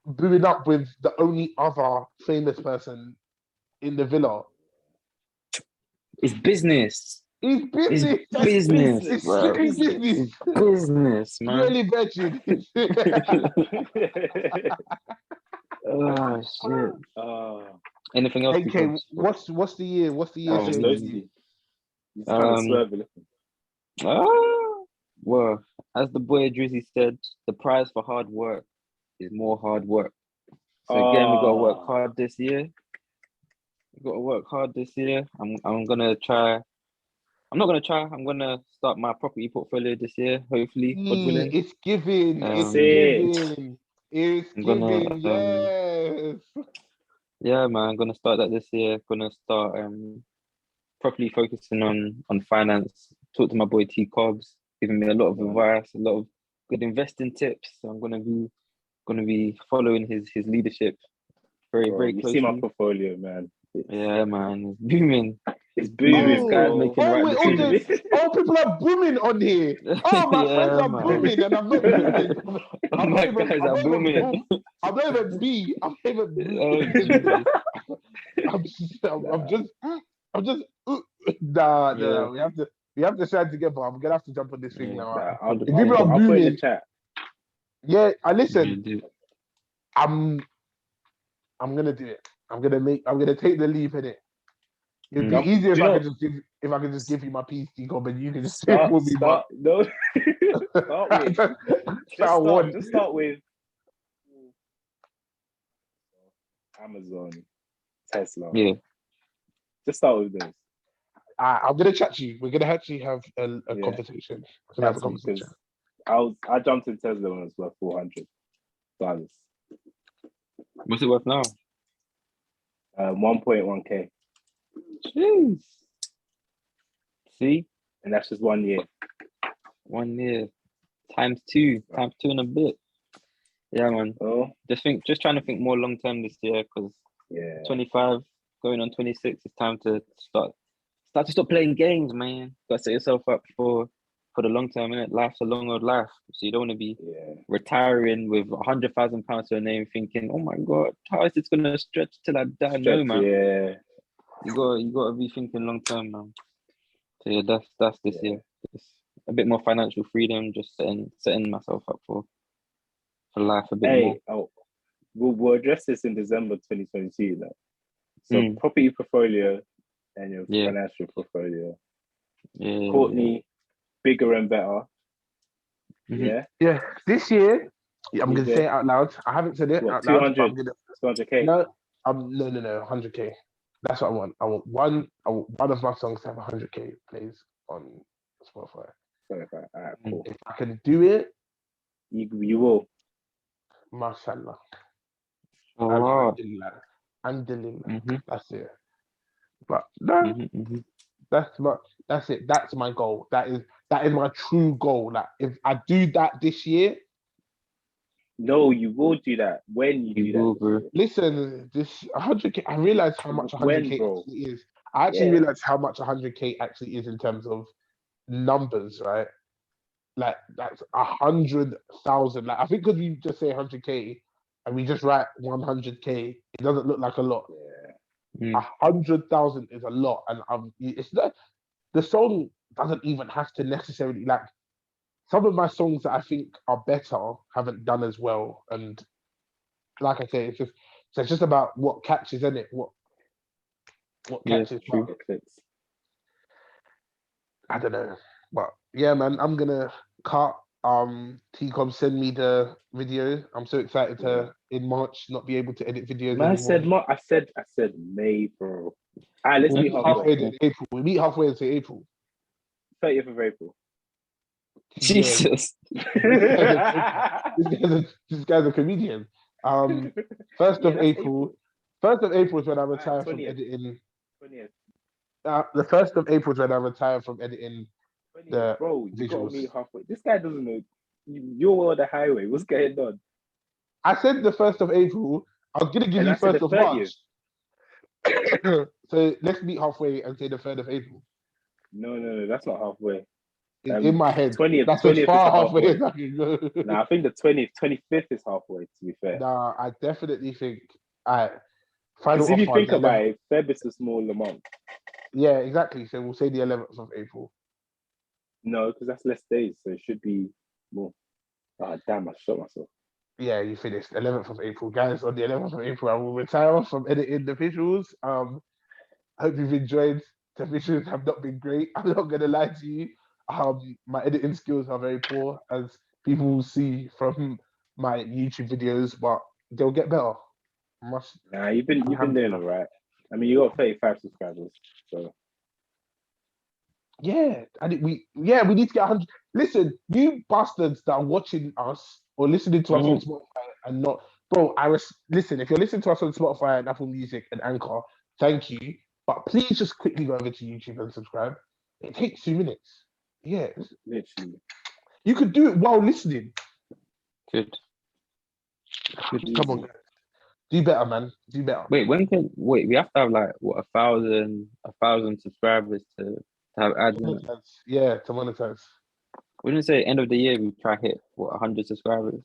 booing up with the only other famous person in the villa. It's business. It's business. It's business, man. Really betting. Oh shit. Anything else? Okay, what's the year? What's the year? Well, as the boy Drizzy said, the prize for hard work is more hard work. So again, we gotta work hard this year. I'm gonna try. I'm not gonna try. I'm gonna start my property portfolio this year. Hopefully, God willing. It's giving. It's giving. Yes. Yeah, man. I'm gonna start that this year. Gonna start properly focusing on finance. Talk to my boy T Cobs, giving me a lot of advice, a lot of good investing tips. So I'm gonna be following his leadership very, Bro, very you closely. see my portfolio, man. Yeah, man, it's booming. It's booming. These guys making right wait, all decisions. people are booming on here. Oh, my friends are booming, and I'm not booming. I'm my not even. guys I'm are not even booming. boom. I'm not even B. I'm not even. Oh, Jesus. I'm just. Nah. Yeah. We have to shine together. I'm gonna have to jump on this thing Yeah. now. Nah, If people are I'll put in the booming, chat. yeah. I listen. You do. I'm gonna do it. I'm gonna take the leap in it. It'd be Mm. easier Do you know- if I could just give you my PC code, but you can just do it for me. Start with But just start with Amazon, Tesla. Yeah. Just start with those. I'm gonna chat to you. We're gonna actually have a Yeah. conversation. We're gonna have a conversation. I jumped in Tesla when it was worth $400. What's it worth now? 1.1K, Jeez. See, and that's just 1 year. 1 year times two and a bit. Yeah, man. Oh, Just trying to think more long term this year because yeah. 25 going on 26. It's time to start to stop playing games, man. Got to set yourself up for the long term. Innit? Life's a long old life, so you don't want to be retiring with £100,000 to your name, thinking, "Oh my God, how is this gonna stretch till I die?" No, man. Yeah. You got to be thinking long term, man. So yeah, that's this year. Just a bit more financial freedom, just setting myself up for life a bit more. Oh, we'll address this in December 2022. Though. So property portfolio and your financial portfolio. Yeah. Courtney, bigger and better. Mm-hmm. Yeah. This year, I'm gonna say it out loud. I haven't said it out loud. 200K. No, 100K. That's what I want. I want one of my songs to have 100K plays on Spotify. All right, cool. If I can do it, you will. Mashallah. Oh, Alhamdulillah. That's it. But no, that's it. That's my goal. That is my true goal. Like if I do that this year. No, you will do that when you do that. Bro. Listen, this 100K. I realized how much 100K actually is. I actually realized how much 100K actually is in terms of numbers, right? Like that's 100,000. Like I think because we just say 100K and we just write 100K, it doesn't look like a lot. 100,000 is a lot, and it's not. The song doesn't even have to necessarily like. Some of my songs that I think are better haven't done as well, and like I say, it's just about what catches in it, what catches. True. I don't know, but yeah, man, I'm gonna cut. T Cobs send me the video. I'm so excited to in March not be able to edit videos anymore. I said May, bro. Alright, let's meet halfway in April. We meet halfway into April. 30th of April. Jesus. This guy's a comedian. 1st of April. 1st of April is when I retire from editing. 20th. The 1st of April is when I retire from editing. Bro, you got me halfway. This guy doesn't know. You're on the highway. What's going on? I said the 1st of April. I was gonna give you 1st of March. So let's meet halfway and say the 3rd of April. No, that's not halfway. It's in my head. 20th, that's 20th as far halfway halfway as I can go. Nah, I think the 20th, 25th is halfway, to be fair. Nah, I definitely think because if you think about it, Feb is a smaller month. Yeah, exactly. So we'll say the 11th of April. No, because that's less days, so it should be more. Ah, damn, I shot myself. Yeah, you finished 11th of April, guys. On the 11th of April, I will retire from editing the visuals. Hope you've enjoyed. The visuals have not been great. I'm not gonna lie to you. My editing skills are very poor, as people will see from my YouTube videos, but they'll get better. Nah, you've been doing all right. I mean, you got 35 subscribers, so. Yeah, we need to get 100. Listen, you bastards that are watching us or listening to us on Spotify and not, bro. Listen. If you're listening to us on Spotify and Apple Music and Anchor, thank you. But please just quickly go over to YouTube and subscribe. It takes 2 minutes. Yeah, literally. You could do it while listening. Good. Come on, guys. Do better, man. Do better. Wait, we have to have like what 1,000 subscribers to have ads in it. Yeah, to monetize. Wouldn't say end of the year we try hit what 100 subscribers.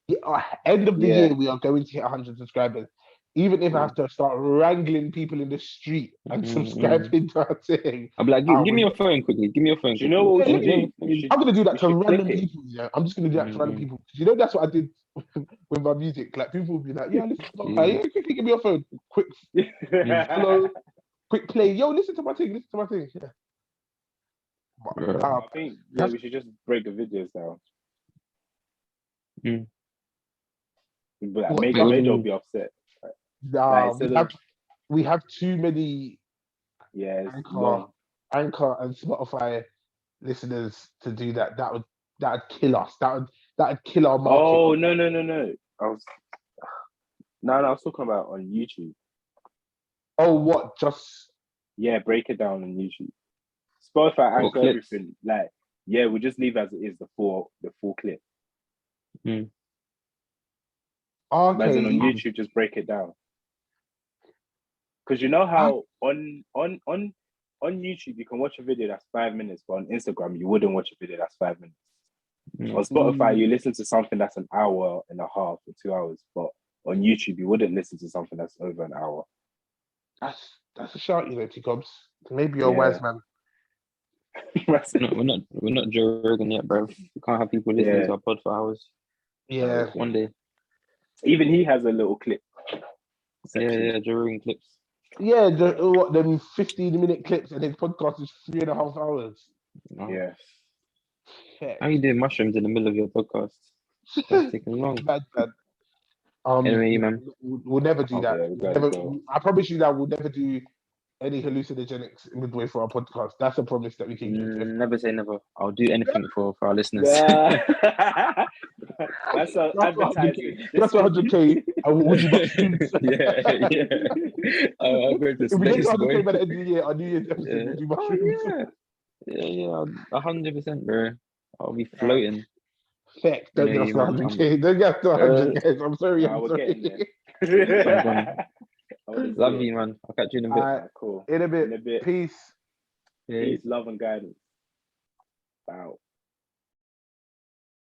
Yeah, end of the year we are going to hit 100 subscribers. Even if I have to start wrangling people in the street and subscribing to our thing. I'm like, give me your phone quickly. Give me your phone. Do you know what we do? I'm gonna do that to random people. Yeah, I'm just gonna do that to random people. You know, that's what I did with my music. Like people will be like, "Yeah, listen to my quickly give me your phone, quick flow, quick play. Yo, listen to my thing. Listen to my thing." Yeah. I think we should just break the videos down. But like, Major will be upset. Nah, we have too many Anchor and Spotify listeners to do that. That'd kill us. That'd kill our market. Oh no. I was talking about on YouTube. Oh, what? Just break it down on YouTube. Spotify, Anchor, everything. Like, we'll just leave as it is, the full clip. Okay. As in on YouTube, just break it down. Because you know how on YouTube you can watch a video that's 5 minutes, but on Instagram you wouldn't watch a video that's 5 minutes. On Spotify you listen to something that's an hour and a half or 2 hours, but on YouTube you wouldn't listen to something that's over an hour. That's a shout, you know, T Cobs. Maybe you're a wise man. We're not Joe Rogan yet, bro. We can't have people listening to our pod for hours. Yeah. One day. Even he has a little clip. Yeah, Joe Rogan clips. Yeah, them 15-minute clips, and his podcast is 3.5 hours. Oh. Yeah. How you doing mushrooms in the middle of your podcast? That's taking long. Bad. Anyway, man. We'll never do that. I promise you that we'll never do any hallucinogenics midway for our podcast. That's a promise that we can keep. Never say never. I'll do anything for our listeners. Yeah. That's advertising. That's 100K. I will you mushrooms. I'll go to if we get 100K by the end of the year, our New Year's episode will do mushrooms. Yeah, 100%, bro. I'll be floating. Heck, don't get us to 100K. Don't get us to 100K. I'm sorry. Love you, man. I'll catch you in a bit. Cool. In a bit. Peace. Peace, love and guidance. Wow.